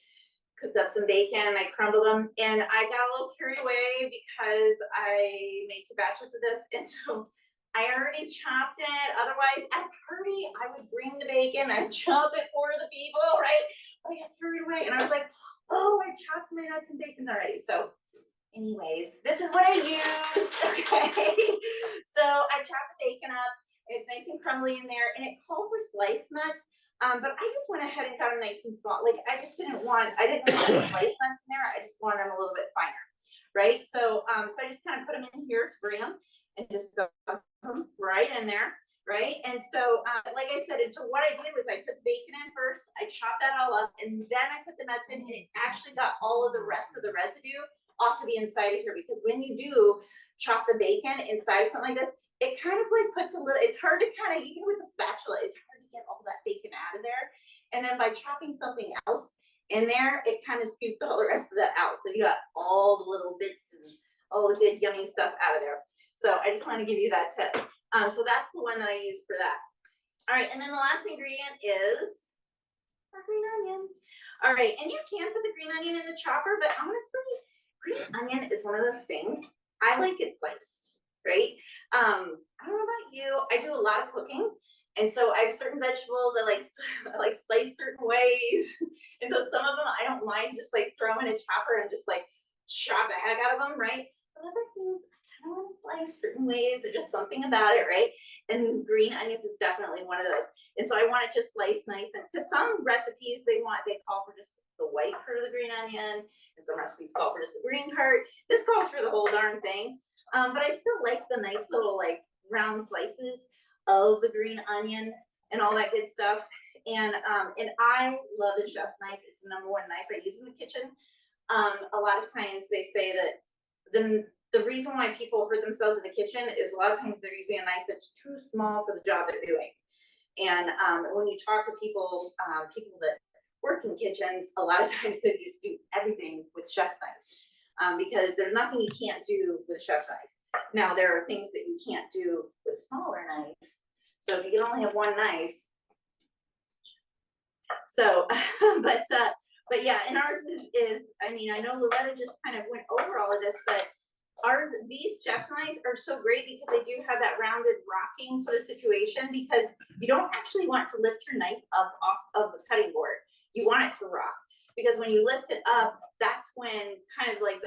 cooked up some bacon and I crumbled them. And I got a little carried away because I made 2 batches of this. And so I already chopped it. Otherwise, at a party, I would bring the bacon and chop it for the people, right? But I got carried away and I was like, oh, I chopped my nuts and bacon already. So anyways, this is what I used, okay? So I chopped the bacon up. It's nice and crumbly in there, and it called for sliced nuts. But I just went ahead and got them nice and small. Like I didn't want sliced nuts in there. I just wanted them a little bit finer, right? So, so I just kind of put them in here to bring them and just dump them right in there. Right. And so, like I said, and so what I did was I put the bacon in first, I chopped that all up, and then I put the nuts in, and it's actually got all of the rest of the residue off of the inside of here, because when you do chop the bacon inside of something like this, it kind of like puts a little, it's hard to kind of, even with a spatula, it's hard to get all that bacon out of there. And then by chopping something else in there, it kind of scooped all the rest of that out. So you got all the little bits and all the good yummy stuff out of there. So I just want to give you that tip. So that's the one that I use for that. All right, and then the last ingredient is our green onion. All right, and you can put the green onion in the chopper, but honestly, green onion is one of those things, I like it sliced, right? I don't know about you, I do a lot of cooking, and so I have certain vegetables I like sliced certain ways, and so some of them I don't mind just like throw them in a chopper and just like chop the heck out of them, right? But other things, I want to slice certain ways. There's just something about it, right? And green onions is definitely one of those. And so I want it just sliced nice. And because some recipes they call for just the white part of the green onion, and some recipes call for just the green part. This calls for the whole darn thing. But I still like the nice little like round slices of the green onion and all that good stuff. And I love the chef's knife. It's the #1 knife I use in the kitchen. A lot of times they say that the reason why people hurt themselves in the kitchen is a lot of times they're using a knife that's too small for the job they're doing. And when you talk to people that work in kitchens, a lot of times they just do everything with chef's knife, because there's nothing you can't do with a chef's knife. Now there are things that you can't do with a smaller knife. So if you can only have one knife, so but yeah, and ours is I mean, I know Loretta just kind of went over all of this, but these chef's knives are so great because they do have that rounded rocking sort of situation, because you don't actually want to lift your knife up off of the cutting board. You want it to rock, because when you lift it up, that's when kind of like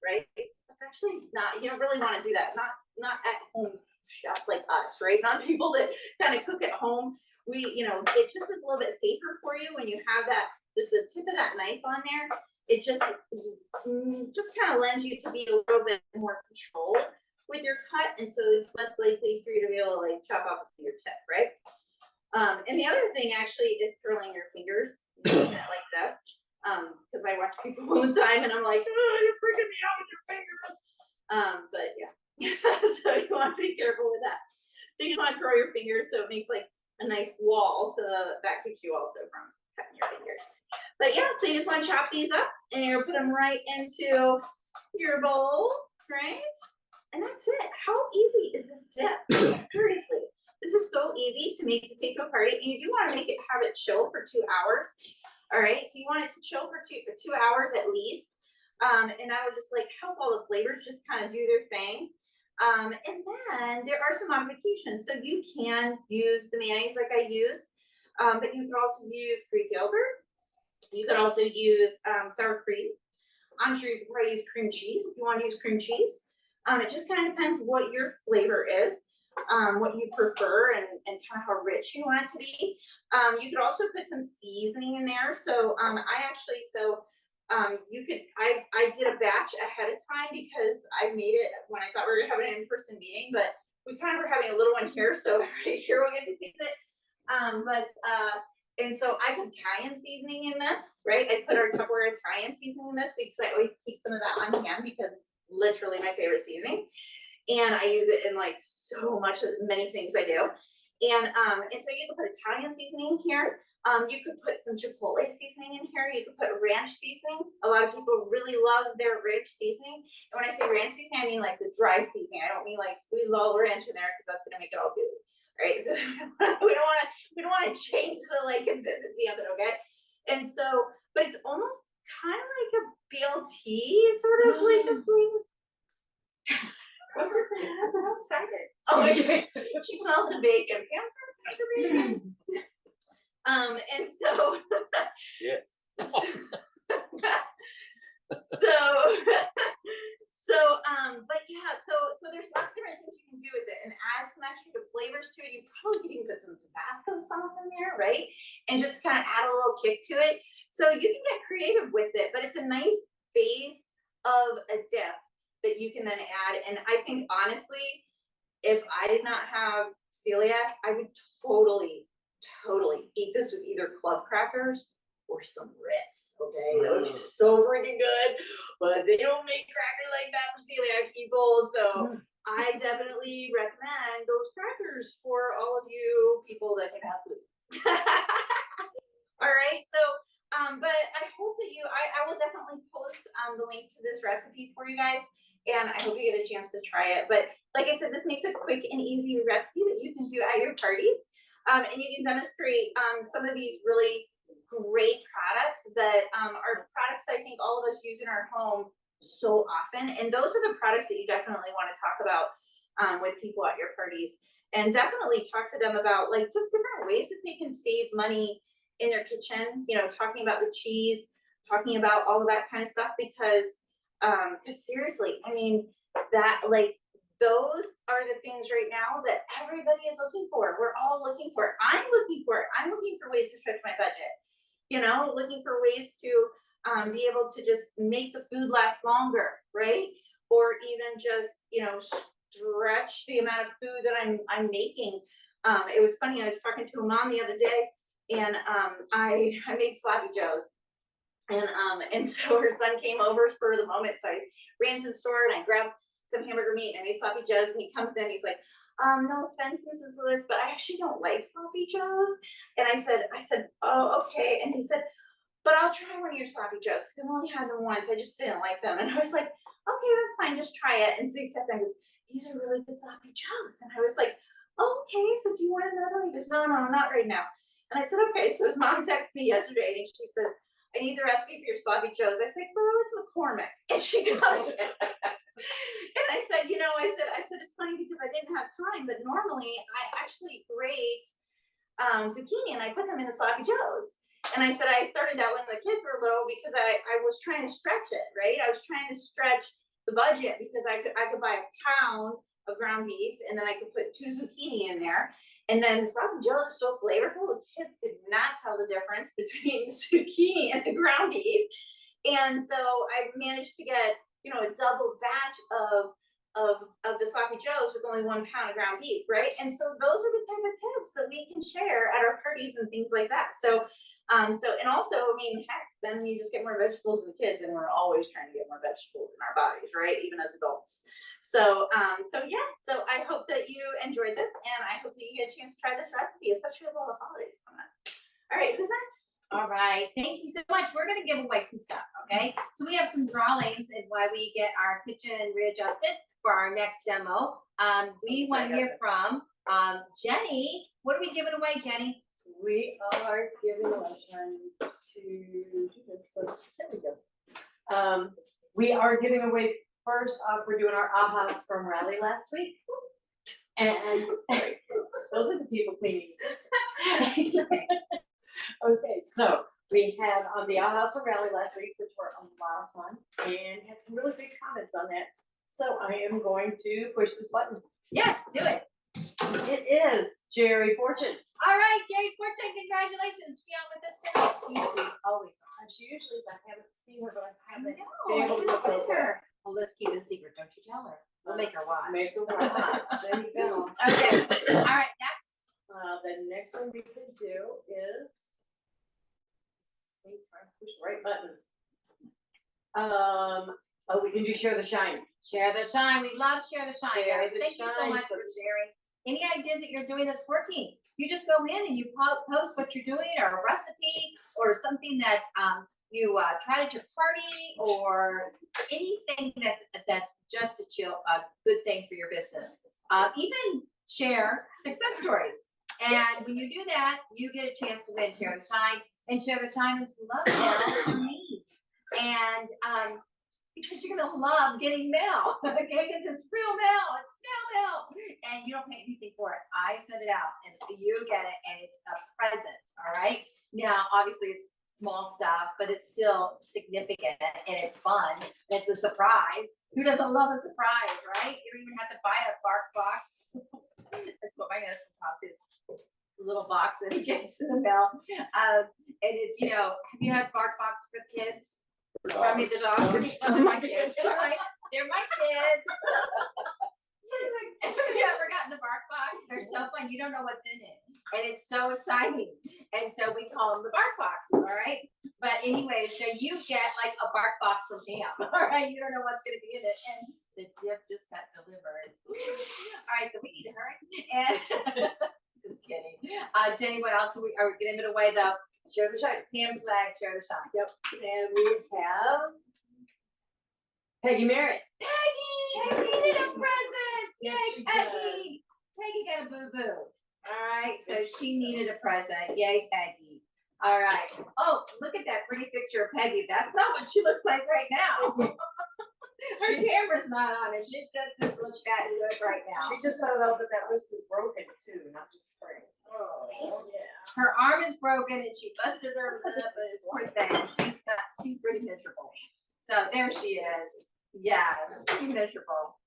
right? That's actually not, you don't really want to do that. Not at home chefs like us, right? Not people that kind of cook at home. It just is a little bit safer for you when you have that, the tip of that knife on there. It just kind of lends you to be a little bit more control with your cut, and so it's less likely for you to be able to like chop off your tip, right? And the other thing actually is curling your fingers, doing it like this, because I watch people all the time, and I'm like, oh, you're freaking me out with your fingers. But yeah, so you want to be careful with that. So you just want to curl your fingers so it makes like a nice wall, so that keeps you also from cutting your fingers. But yeah, so you just want to chop these up, and you're gonna put them right into your bowl, right? And that's it. How easy is this dip? Seriously, this is so easy to make to take to a party, and you do want to have it chill for 2 hours. All right, so you want it to chill for two hours at least. And that would just like help all the flavors just kind of do their thing. And then there are some modifications. So you can use the mayonnaise like I used, but you can also use Greek yogurt. You could also use sour cream. I'm sure you can probably use cream cheese if you want to use cream cheese. It just kind of depends what your flavor is, what you prefer, and kind of how rich you want it to be. You could also put some seasoning in there. So I did a batch ahead of time because I made it when I thought we were having an in-person meeting, but we kind of were having a little one here, so everybody here will get to taste it. And so I put Italian seasoning in this, right? I put our Tupperware Italian seasoning in this because I always keep some of that on hand because it's literally my favorite seasoning. And I use it in like so much of many things I do. And so you can put Italian seasoning in here. You could put some Chipotle seasoning in here. You could put ranch seasoning. A lot of people really love their ranch seasoning. And when I say ranch seasoning, I mean like the dry seasoning. I don't mean like squeeze all the ranch in there because that's gonna make it all gooey. Right? So we don't want to change the like consistency of it, okay? And so, but it's almost kind of like a BLT, sort of like a thing. What just happened? I'm so excited. Oh, okay. She smells the bacon. Bacon. And so Yes. But yeah, so there's lots of different things you can do with it and add some extra flavors to it. You probably could even put some Tabasco sauce in there, right? And just kind of add a little kick to it. So you can get creative with it, but it's a nice base of a dip that you can then add. And I think honestly, if I did not have celiac, I would totally eat this with either club crackers or some Ritz, okay? That would be so freaking good, but they don't make crackers like that for celiac people, so I definitely recommend those crackers for all of you people that can have food. All right, so, but I hope that I will definitely post the link to this recipe for you guys, and I hope you get a chance to try it. But like I said, this makes a quick and easy recipe that you can do at your parties. And you can demonstrate some of these really great products that are products that I think all of us use in our home so often. And those are the products that you definitely want to talk about with people at your parties. And definitely talk to them about like just different ways that they can save money in their kitchen, you know, talking about the cheese, talking about all of that kind of stuff, because seriously, I mean, that like, those are the things right now that everybody is looking for. We're all looking for it. I'm looking for it. I'm looking for ways to stretch my budget, you know, looking for ways to be able to just make the food last longer, right? Or even just, you know, stretch the amount of food that I'm making. It was funny, I was talking to a mom the other day, and I made sloppy joes. And so her son came over for the moment, so I ran to the store and I grabbed some hamburger meat and I made sloppy joes, and he comes in, he's like, no offense, Mrs. Lewis, but I actually don't like sloppy joes. And I said, oh, okay. And he said, but I'll try one of your sloppy joes. I've only had them once. I just didn't like them. And I was like, okay, that's fine. Just try it. And so he sat down and goes, these are really good sloppy joes. And I was like, oh, okay. So do you want another one? He goes, no, not right now. And I said, okay. So his mom texted me yesterday and she says, I need the recipe for your sloppy joes. I said, girl, it's McCormick. And she goes, and I said, you know, I said, it's funny because I didn't have time, but normally I actually grate zucchini and I put them in the sloppy joes. And I said, I started that when the kids were little because I was trying to stretch it, right? I was trying to stretch the budget because I could buy a pound of ground beef and then I could put 2 zucchini in there. And then the sloppy joe is so flavorful, the kids could not tell the difference between the zucchini and the ground beef. And so I managed to get, you know, a double batch of the sloppy joes with only 1 pound of ground beef, right? And so those are the type of tips that we can share at our parties and things like that. So, and also, I mean, heck, then you just get more vegetables in the kids, and we're always trying to get more vegetables in our bodies, right? Even as adults. So, yeah, so I hope that you enjoyed this, and I hope that you get a chance to try this recipe, especially with all the holidays coming up. All right, who's next? All right, thank you so much. We're gonna give away some stuff, okay? So we have some drawings and while we get our kitchen readjusted for our next demo. We want to hear from Jeni. What are we giving away, Jeni? We are giving away to, there we go. We are giving away, first off, we're doing our ahas from rally last week. And those are the people cleaning. Okay, so we had on the ahas from rally last week, which were a lot of fun, and had some really big comments on that. So I am going to push this button. Yes, do it. It is Jerry Fortune. All right, Jeni Fortune, congratulations. She on with us tonight. She's always on. She usually is, I haven't seen her, but I I haven't know, been I able to haven't look seen over. her. Well, let's keep it a secret. Don't you tell her. We'll make her watch. Make her watch. There you go. Okay, all right, next. The next one we can do is. Try to push the right buttons. Oh, we can do share the shine. Share the shine. We love share the shine, Share guys. the Thank you so shine. much for sharing. Any ideas that you're doing that's working? You just go in and you post what you're doing, or a recipe, or something that you tried at your party, or anything that's just a good thing for your business. Even share success stories. And when you do that, you get a chance to win Share the Shine. And Share the Shine is love mail for me. And because you're gonna love getting mail, okay? Because it's real mail, it's snail mail, and you don't pay anything for it. I send it out, and you get it, and it's a present. All right. Now, obviously, it's small stuff, but it's still significant, and it's fun. And it's a surprise. Who doesn't love a surprise, right? You don't even have to buy a bark box. That's what my husband calls his little box that he gets in the mail. And it's, have you had bark box for kids? I mean, the dogs are my kids, right? They're my kids. Have you ever gotten the bark box? They're so fun. You don't know what's in it. And it's so exciting. And so we call them the bark boxes, all right? But anyway, so you get like a bark box from Pam, all right? You don't know what's going to be in it. And the gift just got delivered. All right, so we need to hurry. And just kidding. Jeni, what else are we giving it away though? Share the shine. Pam's flag, Share the Shine. Yep. And we have Peggy Merritt. Peggy needed a present. Yes, Yay, she Peggy. Peggy got a boo-boo. All right, so she needed a present. Yay, Peggy. All right. Oh, look at that pretty picture of Peggy. That's not what she looks like right now. Her camera's not on and it doesn't look that good right now. She just found out that wrist was broken too, not just sprained. Oh, yeah. Her arm is broken and she busted her lip, but it's poor thing. She's pretty miserable. So there she is. Yeah, it's pretty miserable.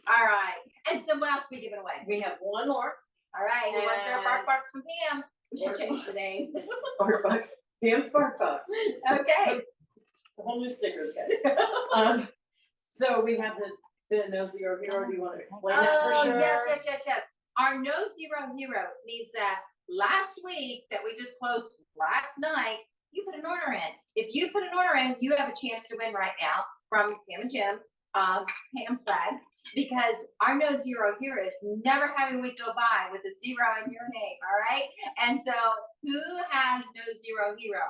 All right. And so what else are we giving away? We have one more. All right. Who wants their bark box from Pam? We should change the name. Bark box. Pam's bark box. Okay. A whole new stickers, guys. So we have the No Zero Hero. Do you want to explain that for sure? Yes. Our No Zero Hero means that last week that we just closed last night, you put an order in. If you put an order in, you have a chance to win right now from Pam and Jim, Pam's flag, because our No Zero Heroes never having a week go by with a zero in your name, all right? And so who has No Zero Hero?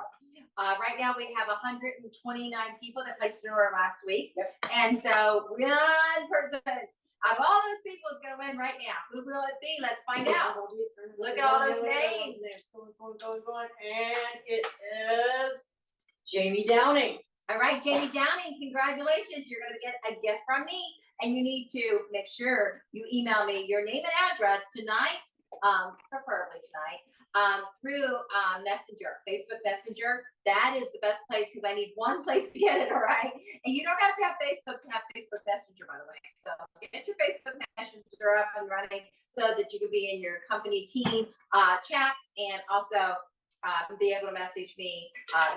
Right now we have 129 people that placed an order last week. Yep. And so one person out of all those people is gonna win right now. Who will it be? Let's find out. Look at all those names. Going, and it is Jamie Downing. All right, Jamie Downing, congratulations. You're gonna get a gift from me. And you need to make sure you email me your name and address tonight, preferably tonight, through Messenger, Facebook Messenger. That is the best place because I need one place to get it, all right? And you don't have to have Facebook to have Facebook Messenger, by the way. So get your Facebook Messenger up and running so that you can be in your company team chats and also be able to message me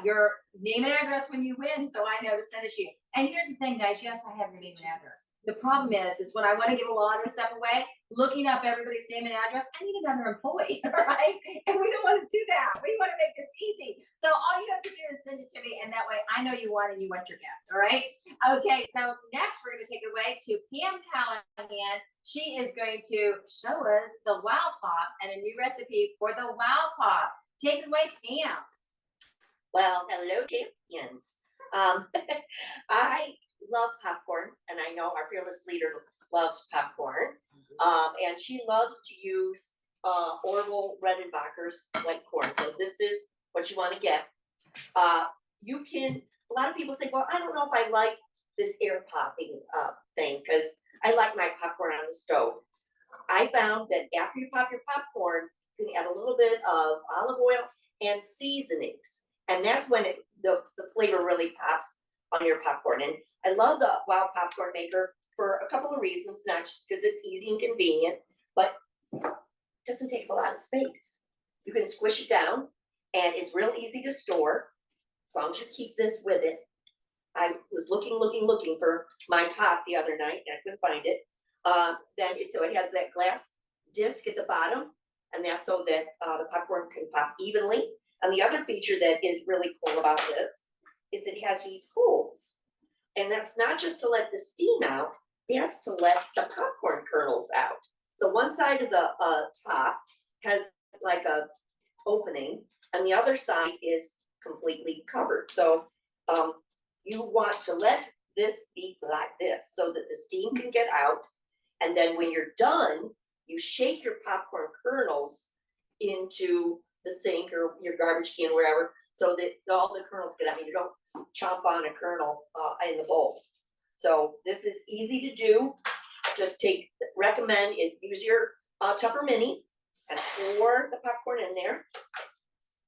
your name and address when you win so I know to send it to you. And here's the thing, guys. Yes, I have your name and address. The problem is when I want to give a lot of this stuff away, looking up everybody's name and address, I need another employee, right? And we don't want to do that. We want to make this easy. So all you have to do is send it to me, and that way I know you won and you want your gift, all right? Okay, so next we're going to take it away to Pam Callahan. She is going to show us the Wow Pop and a new recipe for the Wow Pop. Take it away, Pam. Well, hello, champions. I love popcorn, and I know our fearless leader loves popcorn. And she loves to use Orville Redenbacher's white corn. So this is what you want to get. You can. A lot of people say, "Well, I don't know if I like this air popping thing, because I like my popcorn on the stove. I found that after you pop your popcorn, you can add a little bit of olive oil and seasonings. And that's when the flavor really pops on your popcorn. And I love the Wild Popcorn Maker for a couple of reasons, not just because it's easy and convenient, but it doesn't take a lot of space. You can squish it down, and it's real easy to store, as long as you keep this with it. I was looking for my top the other night, and I couldn't find it. So it has that glass disc at the bottom, and that's so that the popcorn can pop evenly. And the other feature that is really cool about this is it has these holes. And that's not just to let the steam out, that's to let the popcorn kernels out. So one side of the top has like a opening, and the other side is completely covered. So you want to let this be like this so that the steam can get out. And then when you're done, you shake your popcorn kernels into the sink or your garbage can, wherever, so that all the kernels get out. You don't chomp on a kernel in the bowl. So this is easy to do. Just recommend is use your Tupper Mini and pour the popcorn in there.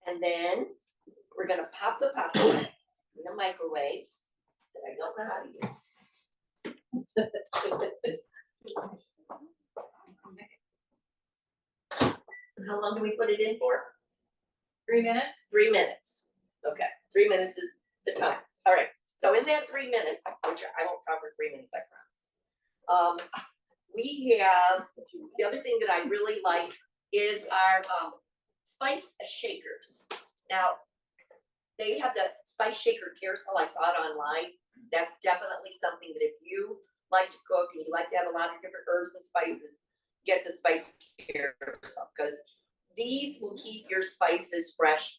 And then we're gonna pop the popcorn in the microwave that I don't know how to use. How long do we put it in for? 3 minutes? 3 minutes. Okay, 3 minutes is the time. All right, so in that 3 minutes, which I won't talk for 3 minutes, I promise. We have, the other thing that I really like is our spice shakers. Now, they have the spice shaker carousel. I saw it online. That's definitely something that if you like to cook and you like to have a lot of different herbs and spices, get the spice carousel, because these will keep your spices fresh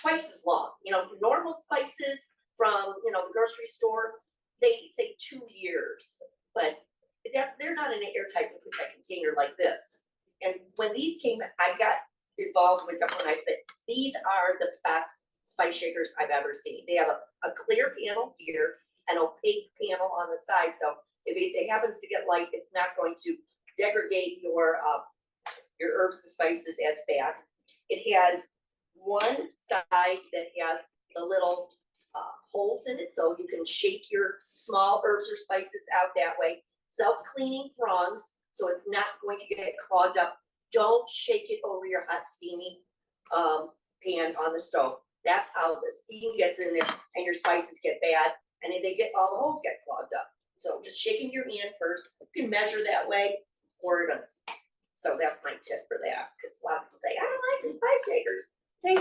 twice as long. You know, normal spices from, you know, the grocery store, they say 2 years, but they're not in an airtight container like this. And when these came, I got involved with them when these are the best spice shakers I've ever seen. They have a clear panel here, an opaque panel on the side, so if it happens to get light, it's not going to degrade your herbs and spices as fast. It has one side that has the little holes in it, so you can shake your small herbs or spices out that way. Self-cleaning prongs, so it's not going to get clogged up. Don't shake it over your hot, steamy pan on the stove. That's how the steam gets in there and your spices get bad, and then all the holes get clogged up. So just shaking your hand first. You can measure that way, or so that's my tip for that, because a lot of people say, I don't like the spice shakers. Hey,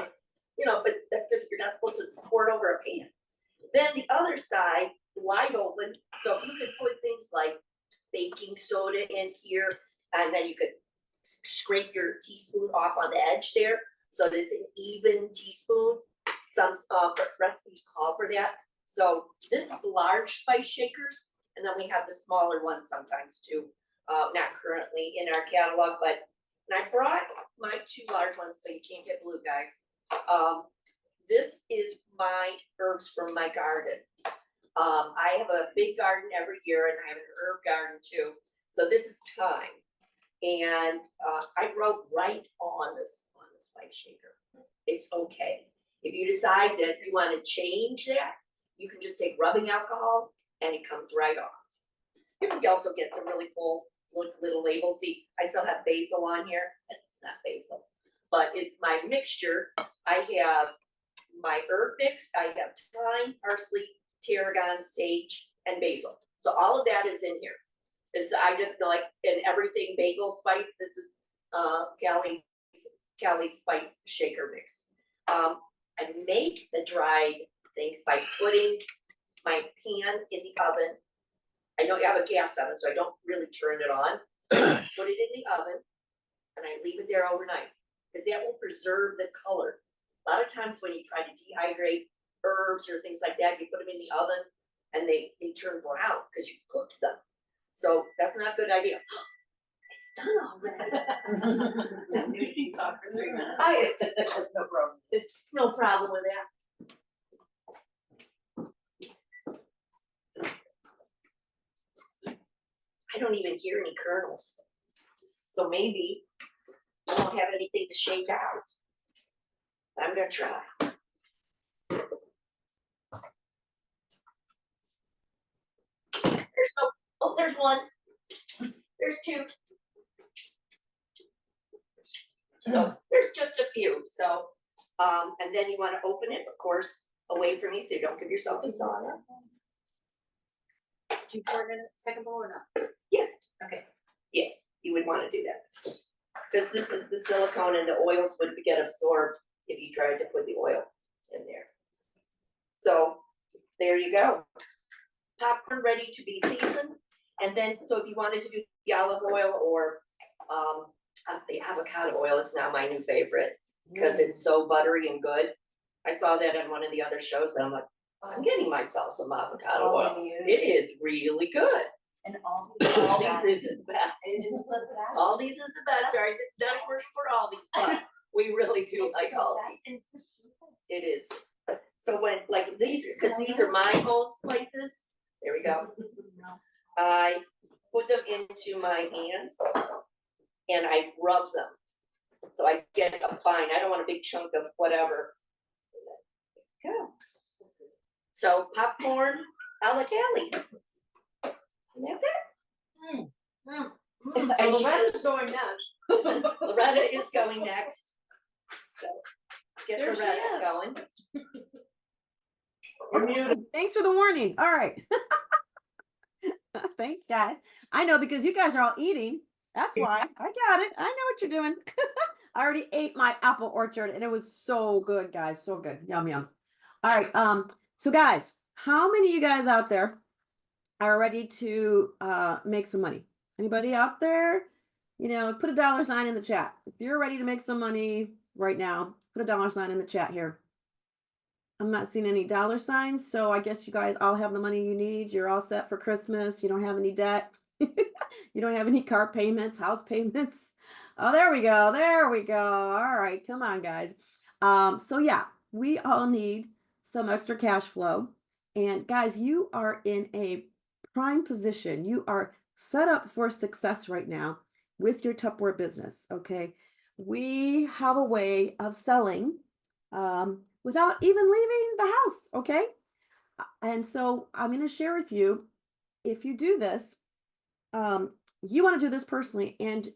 you know, but that's because you're not supposed to pour it over a pan. Then the other side, wide open, so you could put things like baking soda in here, and then you could scrape your teaspoon off on the edge there, so that it's an even teaspoon. Some recipes call for that. So this is the large spice shakers, and then we have the smaller ones sometimes too. Not currently in our catalog, but and I brought my 2 large ones, so you can't get blue, guys. This is my herbs from my garden. I have a big garden every year, and I have an herb garden too. So this is thyme, and I wrote right on the spice shaker. It's okay. If you decide that you want to change that, you can just take rubbing alcohol, and it comes right off. You can also get some really cool little labels. See, I still have basil on here. It's not basil, but it's my mixture. I have my herb mix. I have thyme, parsley, tarragon, sage, and basil. So all of that is in here. I just like in everything bagel spice. This is Callie's spice shaker mix. I make the dried things by putting my pan in the oven. I don't have a gas oven, so I don't really turn it on. Put it in the oven, and I leave it there overnight, because that will preserve the color. A lot of times when you try to dehydrate herbs or things like that, you put them in the oven, and they turn brown because you cooked them. So that's not a good idea. It's done already. You can talk for 3 minutes. No problem. No problem with that. I don't even hear any kernels. So maybe I don't have anything to shake out. I'm gonna try. There's no, oh, there's one. There's two. So there's just a few, so, and then you wanna open it, of course, away from you, so you don't give yourself a sauna. Do you pour it in a second bowl or not? Yeah. Okay. Yeah, you would wanna do that. Cause this is the silicone and the oils would get absorbed if you tried to put the oil in there. So, there you go. Popcorn ready to be seasoned, and then, so if you wanted to do the olive oil or, the avocado oil is now my new favorite, because it's so buttery and good. I saw that on one of the other shows, and I'm like, I'm getting myself some avocado oil. It is really good. And all Aldi's is the best. It is the best. Aldi's is the best. Sorry, this is not a commercial for Aldi, but we really do like Aldi's. It is. So when, like these, because these are my old spices, there we go. I put them into my hands and I rub them. So I get a fine, I don't want a big chunk of whatever. Go. So popcorn a la Cali. And that's it. So And the she rest just- is going next. Loretta is going next. So get There she Loretta is. going. You're muted. Thanks for the warning. All right. Thanks, guys. I know because you guys are all eating. That's why. I got it. I know what you're doing. I already ate my apple orchard and it was so good, guys. So good. Yum, yum. All right. So guys, how many of you guys out there are ready to make some money? Anybody out there? You know, put a $sign in the chat. If you're ready to make some money right now, put a $sign in the chat here. I'm not seeing any $signs, so I guess you guys all have the money you need. You're all set for Christmas. You don't have any debt. You don't have any car payments, house payments. Oh, there we go. There we go. All right, come on, guys. So yeah, we all need some extra cash flow. And guys, you are in a prime position. You are set up for success right now with your Tupperware business. Okay, we have a way of selling without even leaving the house. Okay, and so I'm going to share with you, if you do this, you want to do this personally, and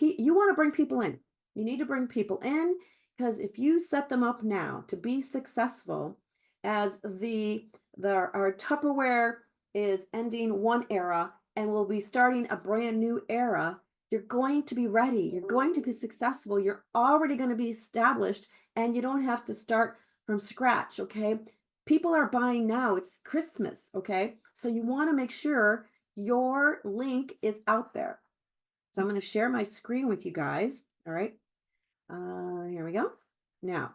you want to bring people in. You need to bring people in, because if you set them up now to be successful, as our Tupperware is ending one era and we'll be starting a brand new era, you're going to be ready. You're going to be successful. You're already going to be established, and you don't have to start from scratch. Okay, people are buying now. It's Christmas. Okay, so you want to make sure your link is out there. So I'm going to share my screen with you guys. All right. Here we go. Now,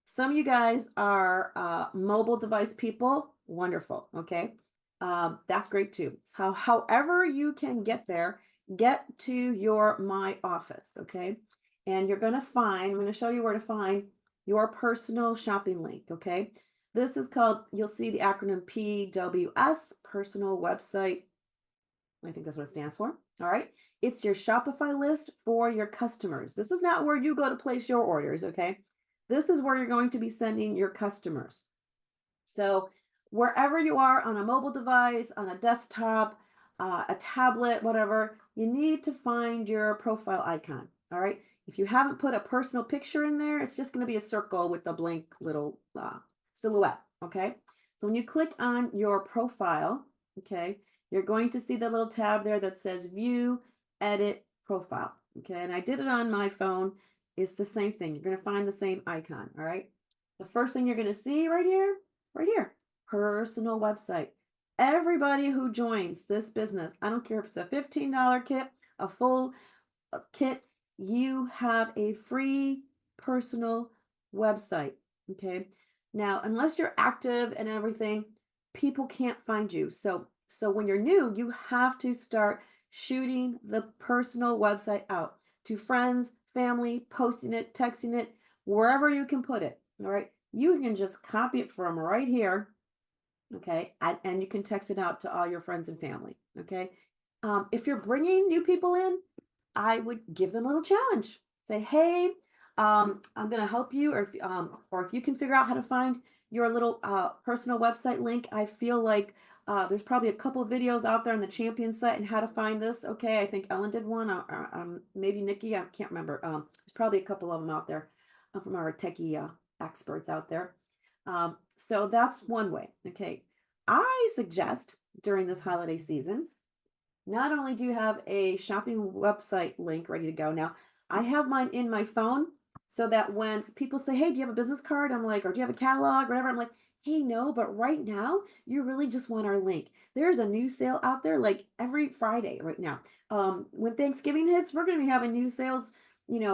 some of you guys are mobile device people. Wonderful. Okay. That's great too. So however you can get there, get to your My Office. Okay. And you're going to find, I'm going to show you where to find your personal shopping link. Okay. This is called, you'll see the acronym PWS, personal website. I think that's what it stands for. All right. It's your Shopify list for your customers. This is not where you go to place your orders. Okay. This is where you're going to be sending your customers. So wherever you are, on a mobile device, on a desktop, a tablet, whatever, you need to find your profile icon. All right. If you haven't put a personal picture in there, it's just going to be a circle with a blank little silhouette. Okay. So when you click on your profile, okay, you're going to see the little tab there that says view, edit, profile. Okay. And I did it on my phone. It's the same thing. You're going to find the same icon. All right. The first thing you're going to see right here, personal website. Everybody who joins this business, I don't care if it's a $15 kit, a full kit, you have a free personal website. Okay. Now, unless you're active and everything, people can't find you. So when you're new, you have to start shooting the personal website out to friends, family, posting it, texting it, wherever you can put it. All right. You can just copy it from right here. Okay. And you can text it out to all your friends and family. Okay. If you're bringing new people in, I would give them a little challenge. Say, hey, I'm going to help you, or if you can figure out how to find your little personal website link. I feel like there's probably a couple of videos out there on the champion site and how to find this. Okay, I think Ellen did one, maybe Nikki, I can't remember. There's probably a couple of them out there from our techie experts out there. So that's one way. Okay, I suggest during this holiday season, not only do you have a shopping website link ready to go. Now, I have mine in my phone so that when people say, hey, do you have a business card? I'm like, or do you have a catalog, whatever? I'm like, hey, no, but right now, you really just want our link. There's a new sale out there like every Friday right now. When Thanksgiving hits, we're going to be having new sales,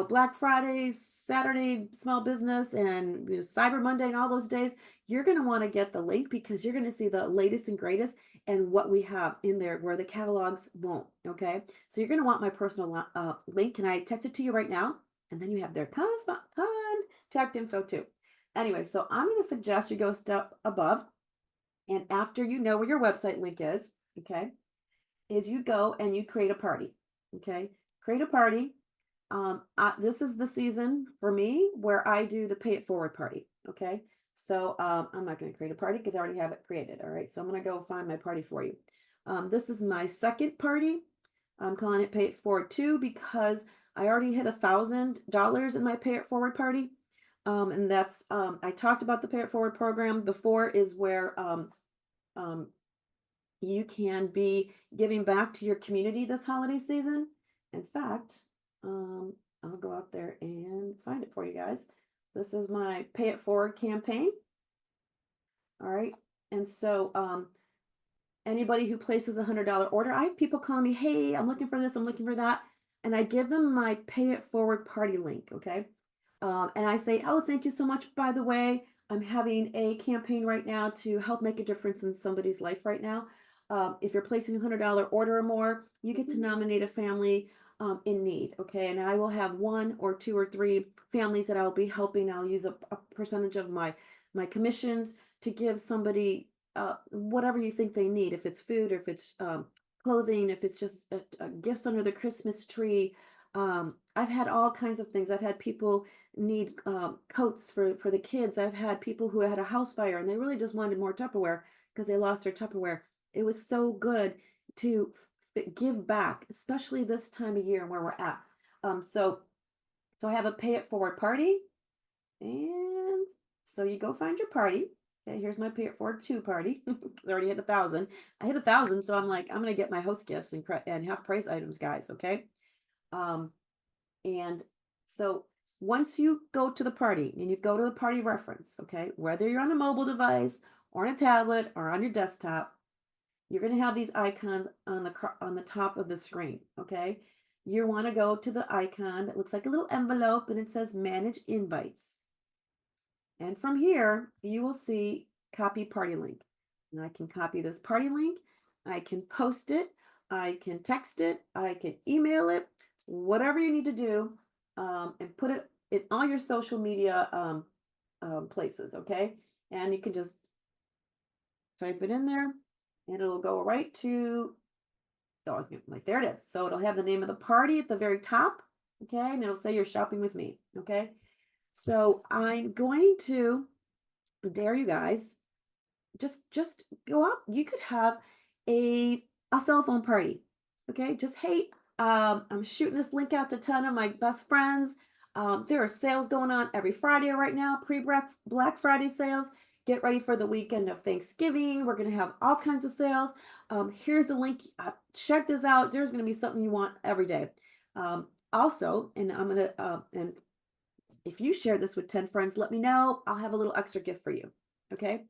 Black Friday, Saturday, small business, and Cyber Monday, and all those days. You're going to want to get the link because you're going to see the latest and greatest and what we have in there where the catalogs won't. Okay. So you're going to want my personal link. Can I text it to you right now? And then you have their contact info too. Anyway, so I'm going to suggest you go a step above. And after you know where your website link is, okay, is you go and you create a party. Okay. Create a party. This is the season for me where I do the pay it forward party. Okay. So I'm not going to create a party because I already have it created. All right. So I'm going to go find my party for you. This is my second party. I'm calling it Pay It Forward 2 because I already hit $1,000 in my Pay It Forward party. And that's, I talked about the Pay It Forward program before, is where you can be giving back to your community this holiday season. In fact, I'll go out there and find it for you guys. This is my Pay It Forward campaign. All right. And so anybody who places a $100 order, I have people calling me, hey, I'm looking for this, I'm looking for that. And I give them my Pay It Forward party link. Okay. And I say, oh, thank you so much. By the way, I'm having a campaign right now to help make a difference in somebody's life right now. If you're placing a $100 order or more, you get to nominate a family in need. Okay. And I will have 1 or 2 or 3 families that I'll be helping. I'll use a percentage of my commissions to give somebody whatever you think they need. If it's food, or if it's clothing, if it's just gifts under the Christmas tree. I've had all kinds of things. I've had people need coats for the kids. I've had people who had a house fire and they really just wanted more Tupperware because they lost their Tupperware. It was so good to give back, especially this time of year where we're at. So I have a Pay It Forward party, and so you go find your party. Okay, here's my Pay It Forward 2 party. I already hit 1,000. I hit 1,000, so I'm like, I'm gonna get my host gifts and half price items, guys. Okay. And so once you go to the party and you go to the party reference, okay, whether you're on a mobile device or on a tablet or on your desktop, you're going to have these icons on the top of the screen. Okay. You want to go to the icon that looks like a little envelope and it says manage invites. And from here, you will see copy party link. And I can copy this party link. I can post it. I can text it. I can email it. Whatever you need to do, and put it in all your social media places, okay? And you can just type it in there, and it'll go right to, like, there it is. So it'll have the name of the party at the very top, okay? And it'll say you're shopping with me, okay? So I'm going to dare you guys, just go out. You could have a cell phone party, okay? Just, hey, I'm shooting this link out to a ton of my best friends. There are sales going on every Friday right now, Black Friday sales. Get ready for the weekend of Thanksgiving. We're going to have all kinds of sales. Here's the link. Check this out. There's going to be something you want every day. Also, and I'm going to, and if you share this with 10 friends, let me know. I'll have a little extra gift for you. Okay.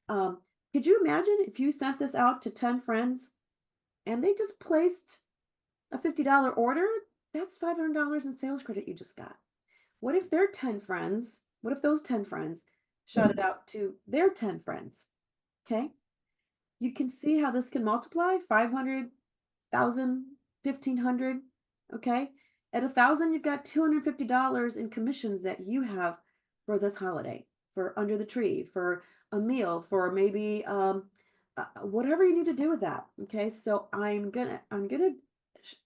Could you imagine if you sent this out to 10 friends and they just placed a $50 order? That's $500 in sales credit you just got. What if their 10 friends, what if those 10 friends shot it out to their 10 friends? Okay. You can see how this can multiply 500, 1,000, 1,500. Okay. At 1,000, you've got $250 in commissions that you have for this holiday, for under the tree, for a meal, for maybe whatever you need to do with that. Okay, so I'm gonna,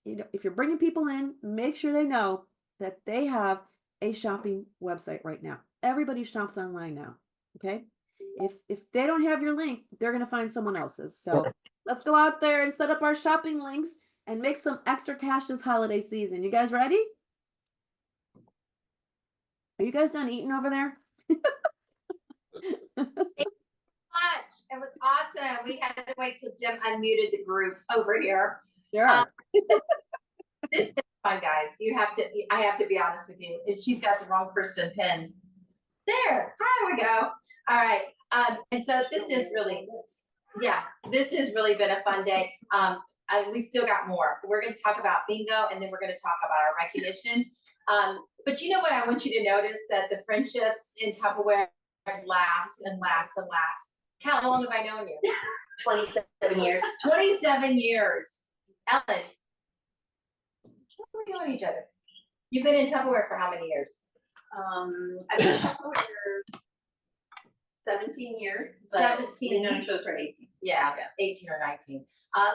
if you're bringing people in, make sure they know that they have a shopping website right now. Everybody shops online now. Okay, if they don't have your link, they're gonna find someone else's. So let's go out there and set up our shopping links and make some extra cash this holiday season. You guys ready? Are you guys done eating over there? Much. It was awesome. We had to wait till Jim unmuted the group over here. Sure. This is fun, guys. I have to be honest with you. And she's got the wrong person pinned. There we go. All right. And so this has really been a fun day. And we still got more. We're going to talk about bingo, and then we're going to talk about our recognition. But you know what? I want you to notice that the friendships in Tupperware last and last and last. How long have I known you? 27 years. 27 years. Ellen, how long have we known each other? You've been in Tupperware for how many years? I've been in Tupperware 17 years. but 17. We've known each other for 18. Yeah, 18 or 19.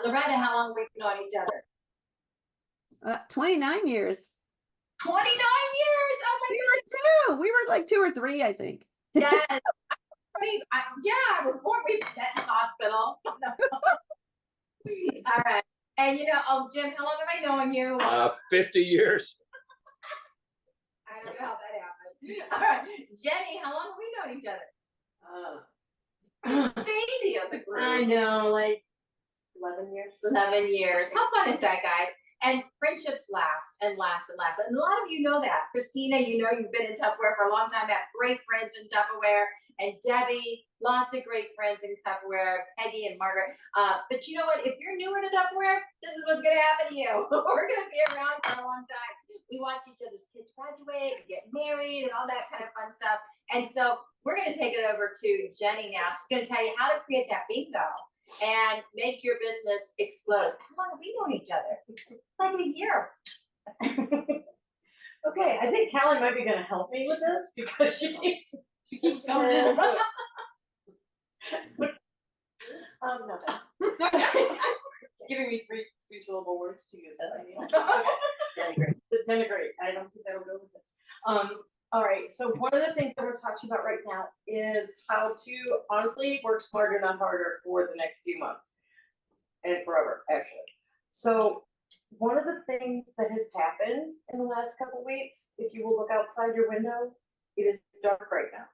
Loretta, how long have we known each other? 29 years. 29 years. Oh my We were 2. We were like 2 or 3, I think. Yes. I was born. We met in the hospital. All right. And Jim, how long have I known you? 50 years. I don't know how that happened. All right. Jeni, how long have we known each other? Baby of the group. I know, like 11 years. 11 years. How fun is that, guys? And friendships last and last and last. And a lot of you know that. Christina, you've been in Tupperware for a long time. I have great friends in Tupperware. And Debbie, lots of great friends in Tupperware. Peggy and Margaret. But you know what? If you're newer to Tupperware, this is what's going to happen to you. We're going to be around for a long time. We watch each other's kids graduate, get married, and all that kind of fun stuff. And so we're going to take it over to Jeni now. She's going to tell you how to create that bingo and make your business explode. How long have we known each other? Like a year. okay, I think Callie might be gonna help me with this because she keeps going in. Nothing. Giving me 3 syllable words to use. Denigrate. I don't think that'll go with this. All right, so one of the things that we're talking about right now is how to honestly work smarter, not harder for the next few months and forever, actually. So one of the things that has happened in the last couple of weeks, if you will look outside your window, it is dark right now.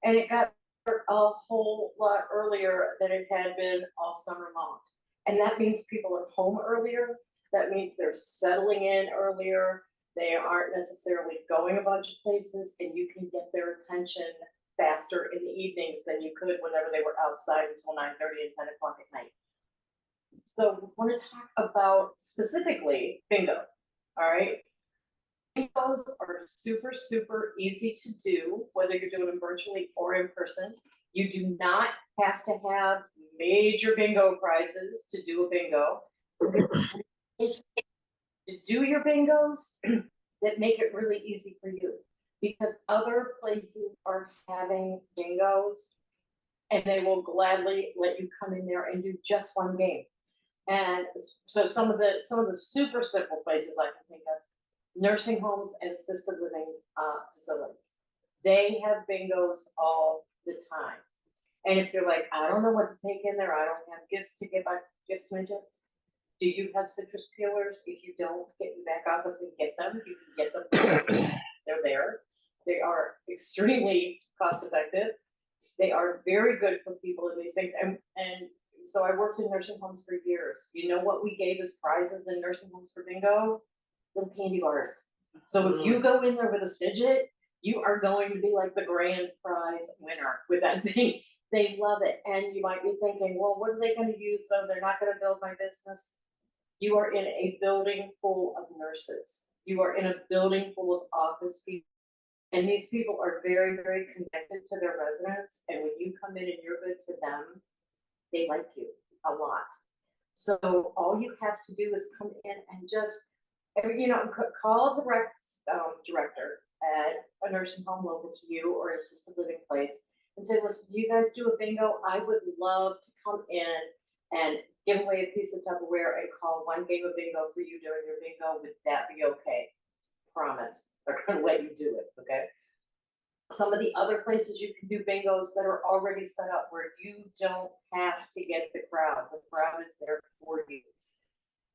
And it got dark a whole lot earlier than it had been all summer long. And that means people are home earlier. That means they're settling in earlier. They aren't necessarily going a bunch of places, and you can get their attention faster in the evenings than you could whenever they were outside until 9:30 and 10 o'clock at night. So we want to talk about specifically bingo. All right. Bingos are super, super easy to do, whether you're doing them virtually or in person. You do not have to have major bingo prizes to do a bingo. To do your bingos that make it really easy for you, because other places are having bingos and they will gladly let you come in there and do just one game. And so some of the super simple places I can think of, nursing homes and assisted living facilities, they have bingos all the time. And if you're like, I don't know what to take in there, I don't have gifts to give out, gift midgets. Do you have citrus peelers? If you don't, get in the back office and get them. You can get them. They're there. They are extremely cost effective. They are very good for people in these things. And so I worked in nursing homes for years. You know what we gave as prizes in nursing homes for bingo? Little candy bars. So if you go in there with a fidget, you are going to be like the grand prize winner with that thing. They love it. And you might be thinking, well, what are they going to use though? They're not going to build my business. You are in a building full of nurses. You are in a building full of office people. And these people are very, very connected to their residents. And when you come in and you're good to them, they like you a lot. So all you have to do is come in and just, call the rec director at a nursing home local to you or assisted living place and say, listen, you guys do a bingo, I would love to come in and give away a piece of Tupperware and call one game of bingo for you during your bingo, would that be okay? Promise, they're gonna let you do it, okay? Some of the other places you can do bingos that are already set up where you don't have to get the crowd is there for you.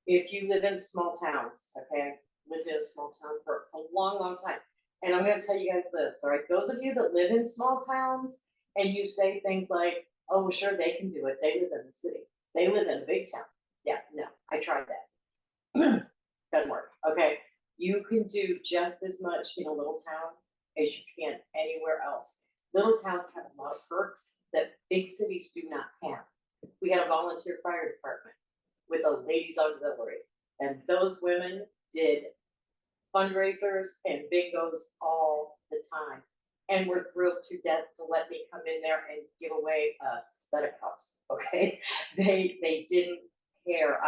If you live in small towns, okay, lived in a small town for a long, long time. And I'm gonna tell you guys this, all right, those of you that live in small towns and you say things like, oh, sure, they can do it, they live in the city, they live in a big town. Yeah, no, I tried that. Doesn't work, okay? You can do just as much in a little town as you can anywhere else. Little towns have a lot of perks that big cities do not have. We had a volunteer fire department with a ladies auxiliary, and those women did fundraisers and bingos all the time, and were thrilled to death to let me come in there and give away a set of cups. Okay, they didn't care.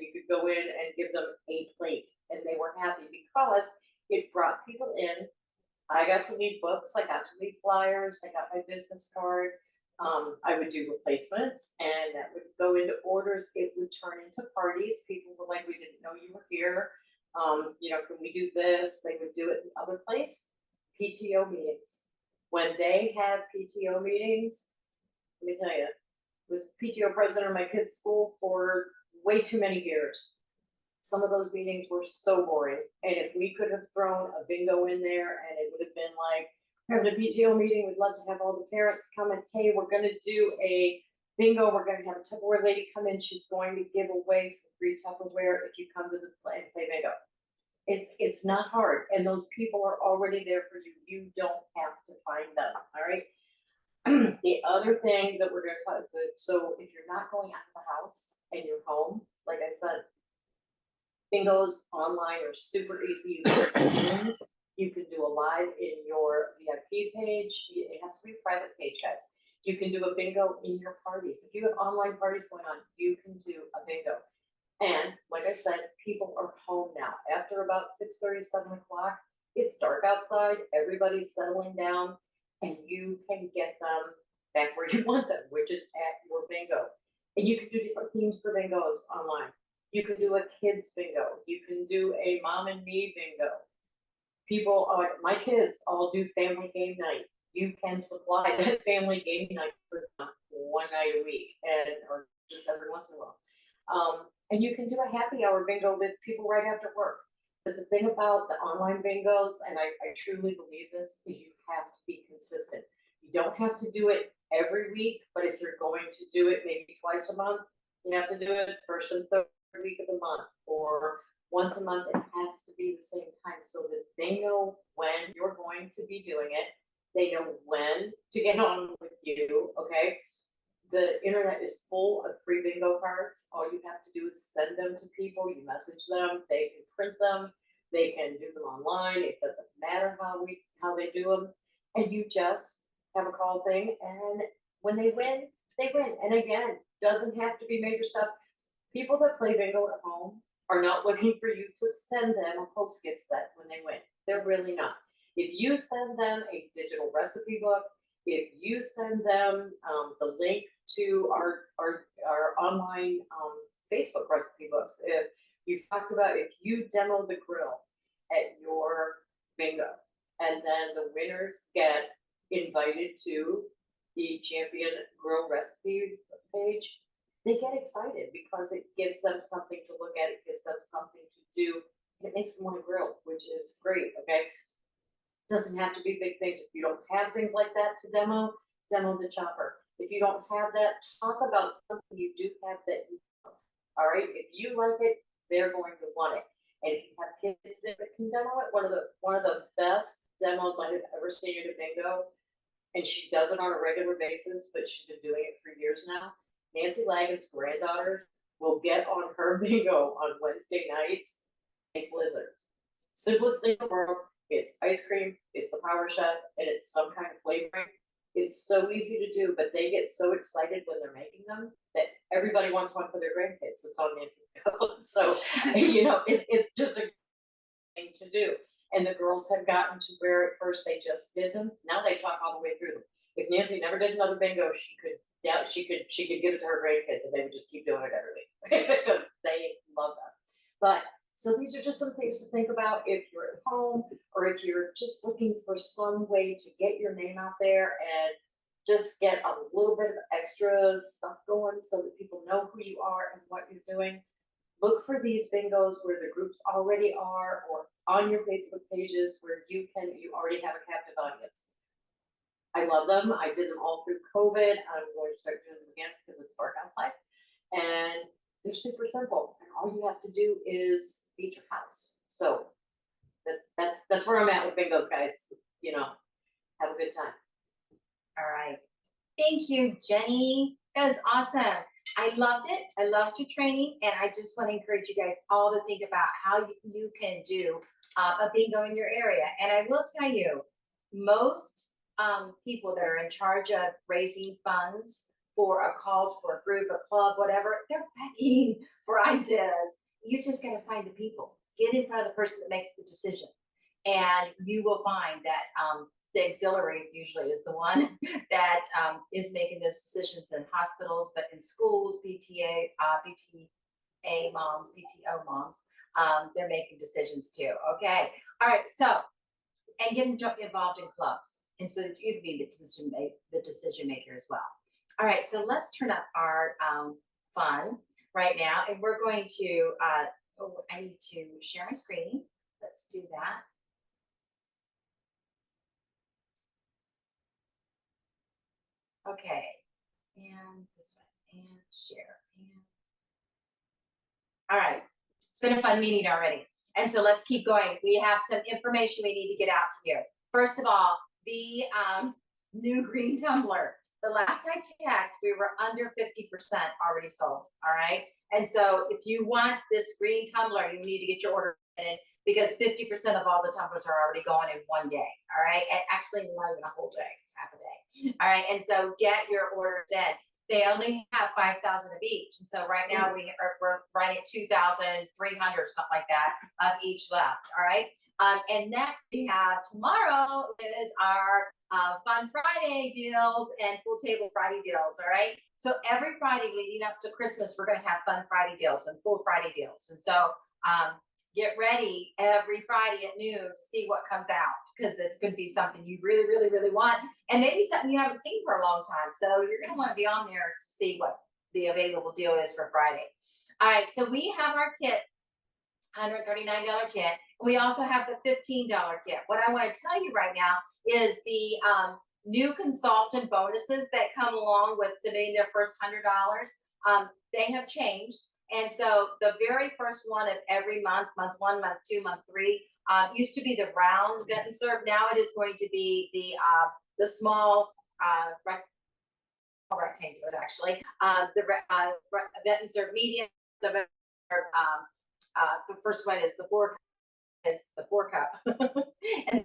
You could go in and give them a plate, and they were happy because it brought people in. I got to leave books, I got to leave flyers, I got my business card. I would do replacements, and that would go into orders. It would turn into parties. People were like, we didn't know you were here. Can we do this? They would do it in other place. PTO meetings. When they had PTO meetings, let me tell you, I was PTO president of my kids' school for way too many years. Some of those meetings were so boring, and if we could have thrown a bingo in there, and it would have been like, we're having a PTO meeting, we'd love to have all the parents come, and hey, we're gonna do a bingo, we're gonna have a Tupperware lady come in, she's going to give away some free Tupperware if you come to the play bingo. It's not hard, and those people are already there for you. You don't have to find them, all right? The other thing that we're gonna talk about, so if you're not going out of the house and you're home, like I said, bingos online are super easy. You can do Zooms. You can do a live in your VIP page. It has to be a private page, guys. You can do a bingo in your parties. If you have online parties going on, you can do a bingo. And like I said, people are home now. After about 6:30, 7 o'clock, it's dark outside. Everybody's settling down, and you can get them back where you want them, which is at your bingo. And you can do different themes for bingos online. You can do a kids bingo. You can do a mom and me bingo. My kids all do family game night. You can supply that family game night for them one night a week, or just every once in a while. And you can do a happy hour bingo with people right after work. But the thing about the online bingos, and I truly believe this, is you have to be consistent. You don't have to do it every week, but if you're going to do it maybe twice a month, you have to do it first and third week of the month, or once a month. It has to be the same time so that they know when you're going to be doing it. They know when to get on with you, okay? The internet is full of free bingo cards. All you have to do is send them to people. You message them. They can print them. They can do them online. It doesn't matter how they do them. And you just have a call thing. And when they win, they win. And again, doesn't have to be major stuff. People that play bingo at home are not looking for you to send them a post gift set when they win. They're really not. If you send them a digital recipe book, if you send them the link to our online Facebook recipe books, if you demo the grill at your bingo, and then the winners get invited to the champion grill recipe page, they get excited because it gives them something to look at, it gives them something to do, and it makes them want to grill, which is great, okay? Doesn't have to be big things. If you don't have things like that to demo the chopper. If you don't have that, talk about something you do have that you love. All right, if you like it, they're going to want it. And if you have kids that can demo it, one of the best demos I have ever seen at a bingo, and she does it on a regular basis, but she's been doing it for years now. Nancy Lagan's granddaughters will get on her bingo on Wednesday nights and blizzards. Simplest thing in the world. It's ice cream, it's the Power Chef, and it's some kind of flavoring. It's so easy to do, but they get so excited when they're making them that everybody wants one for their grandkids. It's on Nancy's bingo. So, it's just a thing to do. And the girls have gotten to where at first they just did them. Now they talk all the way through them. If Nancy never did another bingo, she could give it to her grandkids and they would just keep doing it every week because they love them. But so these are just some things to think about if you're at home or if you're just looking for some way to get your name out there and just get a little bit of extra stuff going so that people know who you are and what you're doing. Look for these bingos where the groups already are or on your Facebook pages where you already have a captive audience. I love them. I did them all through COVID. I'm going to start doing them again because it's dark outside. And they're super simple. And all you have to do is beat your house. So that's where I'm at with bingos, guys. You know, have a good time. All right. Thank you, Jeni. That was awesome. I loved it. I loved your training. And I just want to encourage you guys all to think about how you can do a bingo in your area. And I will tell you, most people that are in charge of raising funds for a cause, for a group, a club, whatever, they're begging for ideas. You just got to find the people. Get in front of the person that makes the decision. And you will find that the auxiliary usually is the one that is making those decisions in hospitals, but in schools, BTA moms, PTO moms, they're making decisions too. Okay. All right. So, and get involved in clubs. And so that you can be the decision maker as well. All right. So let's turn up our fun right now. And we're going to, I need to share my screen. Let's do that. Okay, and this one, and share, and all right. It's been a fun meeting already, and so let's keep going. We have some information we need to get out to you. First of all, the new green tumbler. The last I checked, we were under 50% already sold. All right, and so if you want this green tumbler, you need to get your order in because 50% of all the tumblers are already going in one day. All right, and actually not even a whole day. It's half a day. All right, and so get your orders in. They only have 5,000 of each, and so right now we're running 2,300, something like that, of each left. All right, and next we have tomorrow is our Fun Friday deals and Full Table Friday deals. All right, so every Friday leading up to Christmas, we're going to have Fun Friday deals and Full Friday deals, and so get ready every Friday at noon to see what comes out because it's going to be something you really, really, really want and maybe something you haven't seen for a long time. So you're going to want to be on there to see what the available deal is for Friday. All right, so we have our kit, $139 kit. We also have the $15 kit. What I want to tell you right now is the new consultant bonuses that come along with submitting their first $100. They have changed. And so the very first one of every month, month 1, month 2, month 3, used to be the round vet and serve. Now it is going to be the small rectangles actually. The vet and serve medium. The first one is the 4 cup, and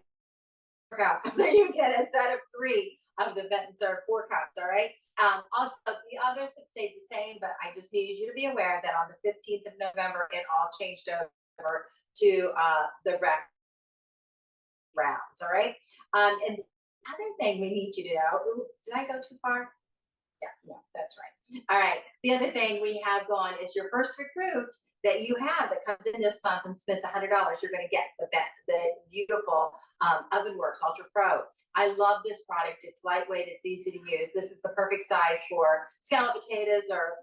4 cup. So you get a set of 3 of the vet and serve 4 cups. All right. Also, the others have stayed the same, but I just needed you to be aware that on the 15th of November, it all changed over to the rec rounds. All right. And the other thing we need you to know, did I go too far? Yeah, that's right. All right. The other thing we have going is your first recruit that you have that comes in this month and spends $100, you're going to get the beautiful Ovenworks Ultra Pro. I love this product. It's lightweight. It's easy to use. This is the perfect size for scalloped potatoes or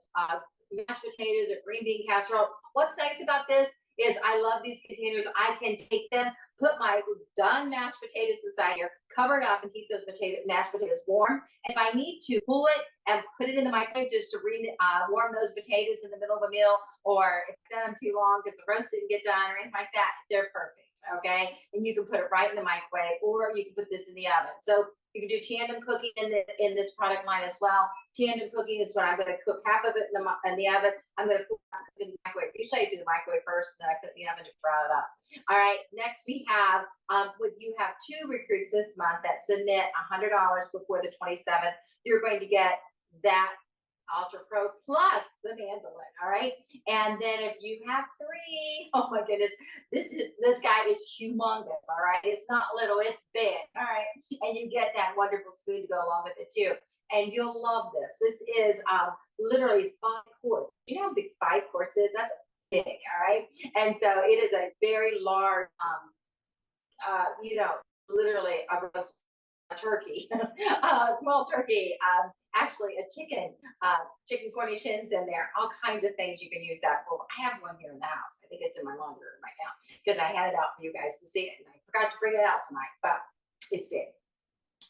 mashed potatoes or green bean casserole. What's nice about this is I love these containers. I can take them, put my done mashed potatoes inside here, cover it up and keep those mashed potatoes warm. If I need to pull it and put it in the microwave just to warm those potatoes in the middle of a meal, or if I set them too long because the roast didn't get done or anything like that, they're perfect. Okay, and you can put it right in the microwave, or you can put this in the oven. So you can do tandem cooking in this product line as well. Tandem cooking is when I'm going to cook half of it in the oven. I'm going to put it in the microwave. Usually I do the microwave first, and then I put it in the oven to fry it up. All right. Next we have you have 2 recruits this month that submit $100 before the 27th. You're going to get that Ultra Pro plus the mandolin. All right. And then if you have 3, oh my goodness, this guy is humongous. All right. It's not little, it's big. All right. And you get that wonderful spoon to go along with it too. And you'll love this. This is literally 5 quarts. Do you know how big 5 quarts is? That's big. All right. And so it is a very large, you know, literally a roast turkey, a small turkey, actually a chicken cornichons in there, all kinds of things you can use that for. I have one here in the house. I think it's in my laundry room right now because I had it out for you guys to see it and I forgot to bring it out tonight, but it's big.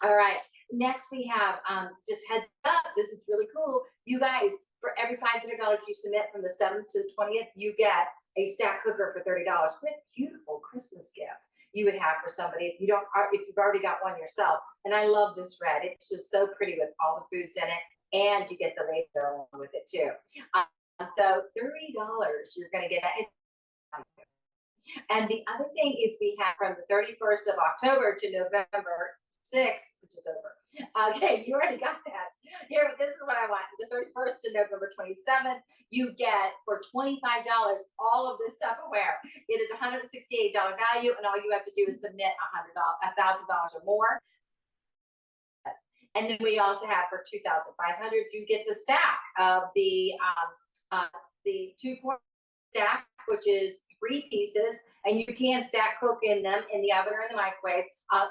All right, next we have, just heads up, this is really cool. You guys, for every $500 you submit from the 7th to the 20th, you get a stack cooker for $30 with beautiful Christmas gift you would have for somebody if you've already got one yourself. And I love this red. It's just so pretty with all the foods in it, and you get the label along with it too. So $30, you're going to get that. And the other thing is we have from the 31st of October to November 6th, which is over. Okay, you already got that. Here, this is what I want. The 31st to November 27th, you get for $25 all of this Tupperware. It is $168 value, and all you have to do is submit $1,000 or more. And then we also have for $2,500, you get the stack of the 2-quart stack, which is 3 pieces, and you can stack cook in them in the oven or in the microwave.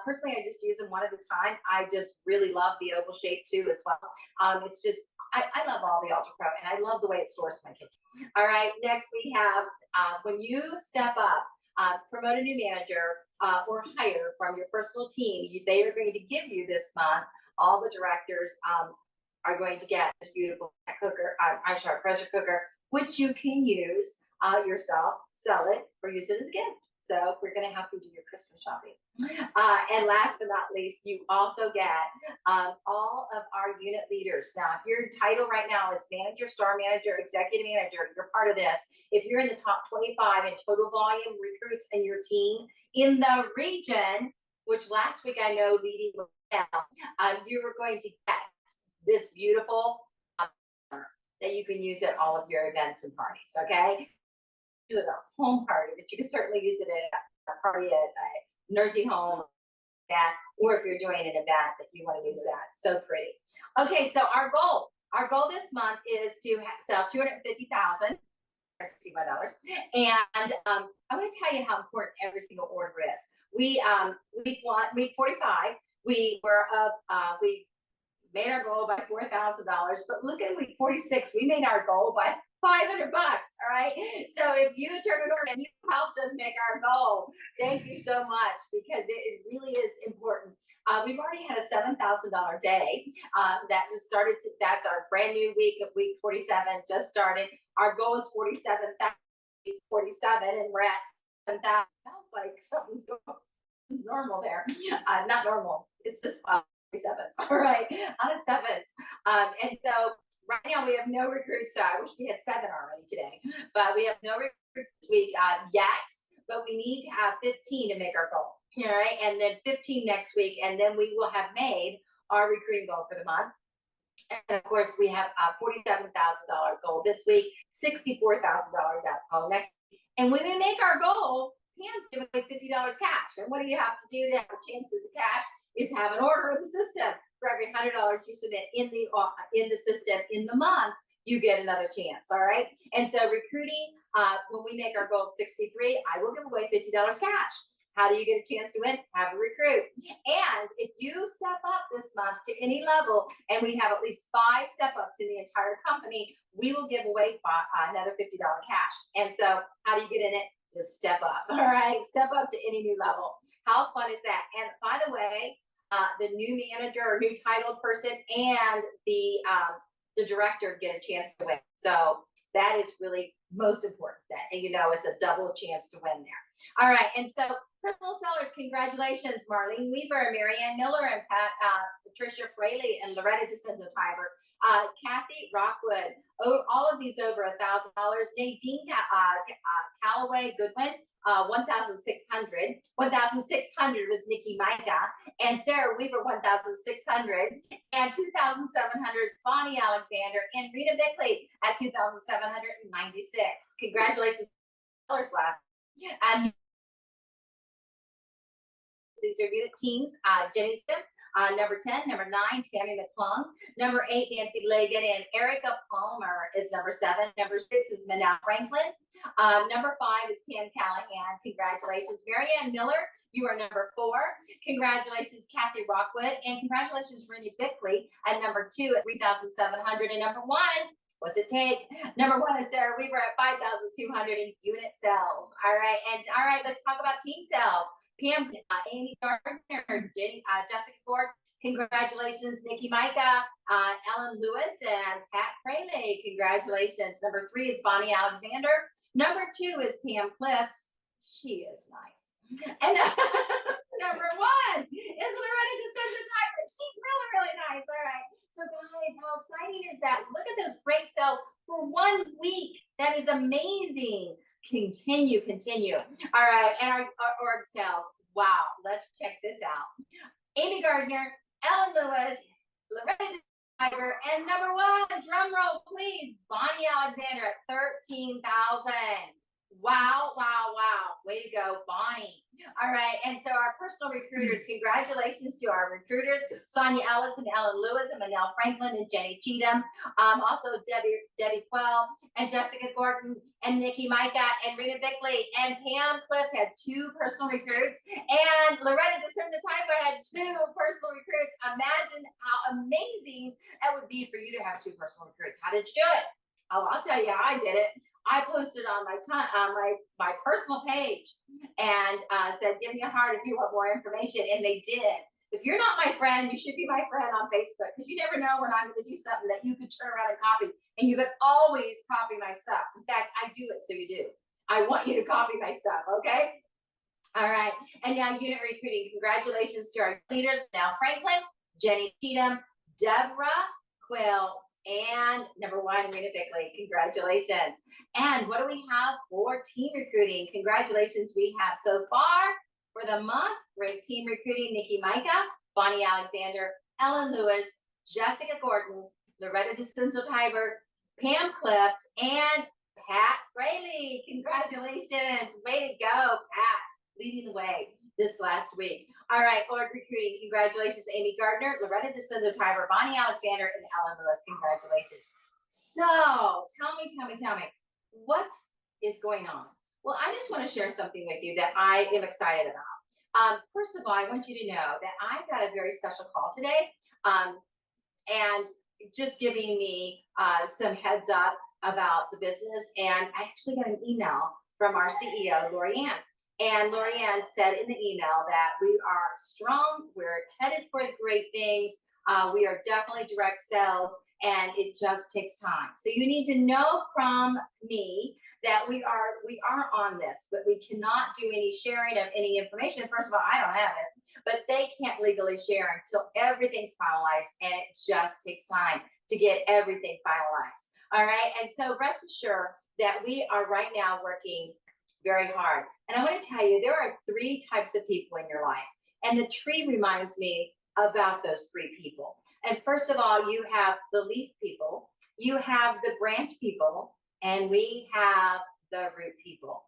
Personally, I just use them one at a time. I just really love the oval shape too as well. It's just, I love all the Ultra Pro, and I love the way it stores my kitchen. All right, next we have, when you step up, promote a new manager or hire from your personal team, they are going to give you this month, all the directors are going to get this beautiful pressure cooker, which you can use yourself, sell it, or use it as a gift. So we're going to help you do your Christmas shopping. And last but not least, you also get all of our unit leaders. Now, if your title right now is manager, star manager, executive manager, you're part of this. If you're in the top 25 in total volume recruits in your team in the region, which last week I know leading you were going to get this beautiful that you can use at all of your events and parties. Okay. Do it at a home party, but you can certainly use it at a party at a nursing home, or if you're doing an event that you want to use that. So pretty. Okay, so our goal this month is to sell $250,000, $65, and I want to tell you how important every single order is. Week 45, we made our goal by $4,000, but look at week 46, we made our goal by $500. All right. So if you turn it over and you helped us make our goal, thank you so much, because it really is important. We've already had a $7,000 day that just started. That's our brand new week of week 47 just started. Our goal is 47,000, and we're at 7,000. Sounds like something's normal there. Not normal. It's just 47s. All right, on a 7s. And so right now we have no recruits. So I wish we had 7 already today, but we have no recruits this week yet. But we need to have 15 to make our goal. All right, and then 15 next week, and then we will have made our recruiting goal for the month. And of course, we have a $47,000 goal this week, $64,000 goal next week. And when we make our goal, Pam's giving away $50 cash. And what do you have to do to have a chance at the cash? Is have an order in the system. For every $100 you submit in the system in the month, you get another chance. All right. And so recruiting, when we make our goal of 63, I will give away $50 cash. How do you get a chance to win? Have a recruit. And if you step up this month to any level, and we have at least 5 step ups in the entire company, we will give away another $50 cash. And so how do you get in it? Just step up. All right. Step up to any new level. How fun is that? And by the way, the new manager or new titled person and the director get a chance to win. So that is really most important. And it's a double chance to win there. All right. And so personal sellers, congratulations, Marlene Weaver, Marianne Miller, and Patricia Fraley, and Loretta DiCenso-Tiber, Kathy Rockwood, all of these over $1,000. Nadine Callaway Goodwin, 1,600. 1,600 was Nikki Micah, and Sarah Weaver 1,600, and 2,700 is Bonnie Alexander, and Rita Bickley at 2,796. Congratulations, last. And these are unit teams. Jeni Cheatham, number 10, number 9, Tammy McClung, number 8, Nancy Lagan, and Erica Palmer is number 7. Number 6 is Manal Franklin. Number 5 is Pam Callahan. Congratulations, Marianne Miller. You are number 4. Congratulations, Kathy Rockwood, and congratulations, Rennie Bickley at number 2 at 3,700. And number 1, what's it take? Number 1 is Sarah Weaver at 5,200 in unit cells. All right, let's talk about team cells. Pam, Amy Gardner, Jessica Gordon, congratulations, Nikki Micah, Ellen Lewis, and Pat Fraley, congratulations. Number 3 is Bonnie Alexander. Number 2 is PamClift. She is nice. And number 1 is Loretta DiCenso-Tiber. She's really, really nice. All right. So guys, how exciting is that? Look at those great cells for 1 week. That is amazing. Continue. All right, and our org cells. Wow, let's check this out. Amy Gardner, Ellen Lewis, Loretta DiCenso-Tiber, and number 1, drum roll please, Bonnie Alexander at 13,000. Wow. Way to go, Bonnie. All right, and so our personal recruiters, congratulations to our recruiters, Sonia Ellis and Ellen Lewis and Manel Franklin and Jeni Cheatham. Also Debbie Quell and Jessica Gordon and Nikki Micah and Rita Bickley and PamClift had 2 personal recruits, and Loretta DiCenso-Tiber had 2 personal recruits. Imagine how amazing that would be for you to have 2 personal recruits. How did you do it? Oh, I'll tell you how I did it. I posted on my personal page and said, give me a heart if you want more information. And they did. If you're not my friend, you should be my friend on Facebook, because you never know when I'm going to do something that you could turn around and copy. And you could always copy my stuff. In fact, I do it so you do. I want you to copy my stuff, okay? All right. And now unit recruiting. Congratulations to our leaders, Now Franklin, Jeni Cheatham, Deborah Quilt, and number 1, Rita Bickley. Congratulations. And what do we have for team recruiting? Congratulations. We have so far for the month, great team recruiting, Nikki Micah, Bonnie Alexander, Ellen Lewis, Jessica Gordon, Loretta DiCenso-Tiber, PamClift, and Pat Fraley. Congratulations. Way to go, Pat, leading the way this last week. All right, org recruiting. Congratulations, Amy Gardner, Loretta DiCenso-Tiber, Bonnie Alexander, and Ellen Lewis. Congratulations. So tell me, what is going on? Well, I just want to share something with you that I am excited about. First of all, I want you to know that I got a very special call today, and just giving me some heads up about the business. And I actually got an email from our CEO, Lorianne. And Lorianne said in the email that we are strong, we're headed for great things, we are definitely direct sales, and it just takes time. So you need to know from me that we are on this, but we cannot do any sharing of any information. First of all, I don't have it, but they can't legally share until everything's finalized, and it just takes time to get everything finalized. All right, and so rest assured that we are right now working very hard. And I want to tell you, there are 3 types of people in your life. And the tree reminds me about those 3 people. And first of all, you have the leaf people, you have the branch people, and we have the root people.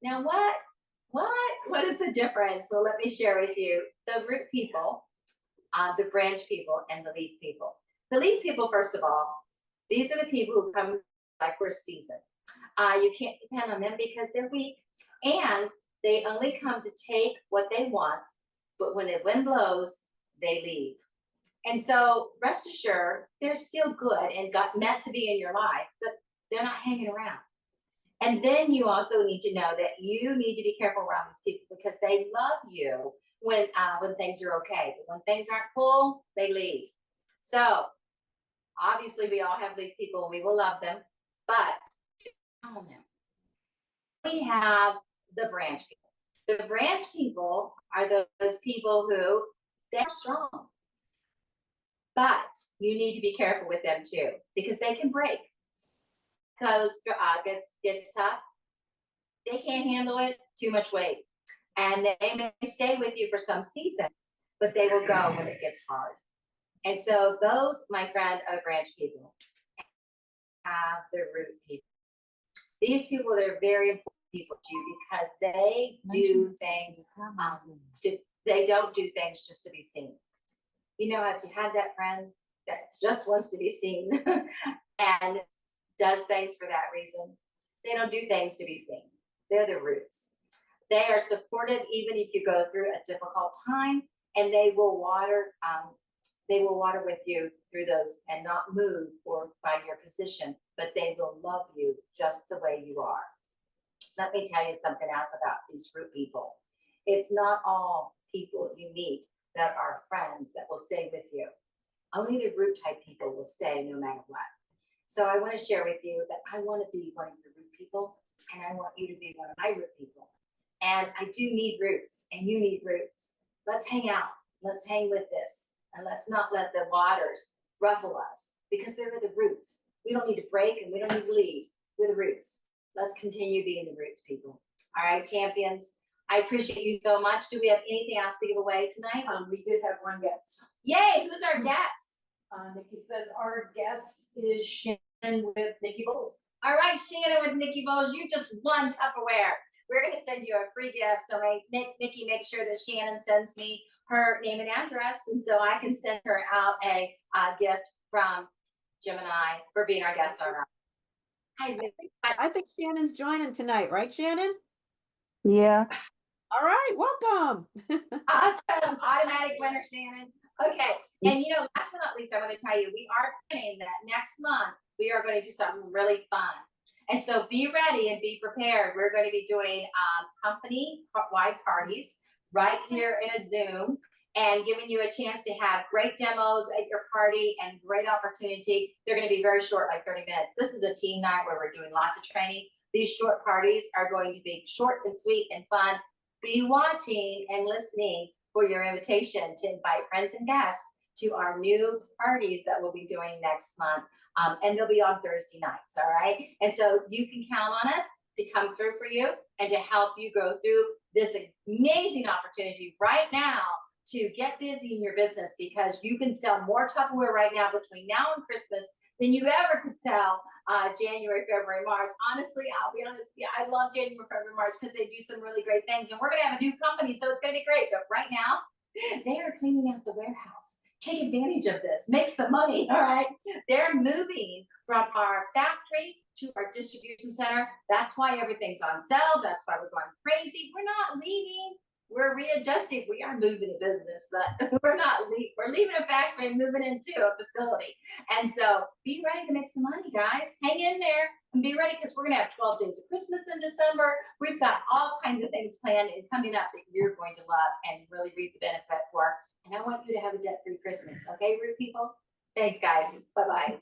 Now, what is the difference? Well, let me share with you the root people, the branch people, and the leaf people. The leaf people, first of all, these are the people who come like for a season. You can't depend on them because they're weak, and they only come to take what they want, but when the wind blows, they leave. And so rest assured, they're still good and meant to be in your life, but they're not hanging around. And then you also need to know that you need to be careful around these people because they love you when things are okay, but when things aren't cool, they leave. So obviously we all have leaf people and we will love them, but we have the branch people. The branch people are those people who they're strong, but you need to be careful with them too because they can break. Because gets tough, they can't handle it, too much weight. And they may stay with you for some season, but they will go when it gets hard. And so those, my friend, are branch people, have the root people. These people, they're very important people to you because they do things, they don't do things just to be seen. You know, have you had that friend that just wants to be seen and does things for that reason? They don't do things to be seen. They're the roots. They are supportive even if you go through a difficult time, and they will water with you through those and not move or by your position, but they will love you just the way you are. Let me tell you something else about these root people. It's not all people you meet that are friends that will stay with you. Only the root type people will stay no matter what. So I want to share with you that I want to be one of your root people, and I want you to be one of my root people. And I do need roots, and you need roots. Let's hang out. Let's hang with this. And let's not let the waters ruffle us, because they're the roots. We don't need to break, and we don't need to leave. We're the roots. Let's continue being the roots, people. All right, champions. I appreciate you so much. Do we have anything else to give away tonight? We did have one guest. Yay, who's our guest? Nikki says our guest is Shannon with Nikki Bowles. All right, Shannon with Nikki Bowles, you just won Tupperware. We're going to send you a free gift. So Nikki, make sure that Shannon sends me her name and address, and so I can send her out a gift from Gemini for being our guest on our. I think Shannon's joining tonight, right, Shannon? Yeah. All right, welcome. Awesome, automatic winner, Shannon. Okay, and you know, last but not least, I want to tell you, we are planning that next month we are going to do something really fun. And so be ready and be prepared. We're going to be doing company-wide parties right here in a Zoom and giving you a chance to have great demos at your party and great opportunity. They're going to be very short, like 30 minutes. This is a team night where we're doing lots of training. These short parties are going to be short and sweet and fun. Be watching and listening for your invitation to invite friends and guests to our new parties that we'll be doing next month. And they'll be on Thursday nights, all right? And so you can count on us to come through for you and to help you go through this amazing opportunity right now to get busy in your business, because you can sell more Tupperware right now between now and Christmas than you ever could sell January, February, March. Honestly, I'll be honest, yeah, I love January, February, March because they do some really great things, and we're going to have a new company, so it's going to be great. But right now, they are cleaning out the warehouse. Take advantage of this. Make some money, all right? They're moving from our factory to our distribution center. That's why everything's on sale. That's why we're going crazy. We're not leaving. We're readjusting. We are moving a business. We're not leaving. We're leaving a factory and moving into a facility. And so be ready to make some money, guys. Hang in there and be ready, because we're going to have 12 days of Christmas in December. We've got all kinds of things planned and coming up that you're going to love and really reap the benefit for. And I want you to have a debt-free Christmas. Okay, root people? Thanks, guys. Bye-bye.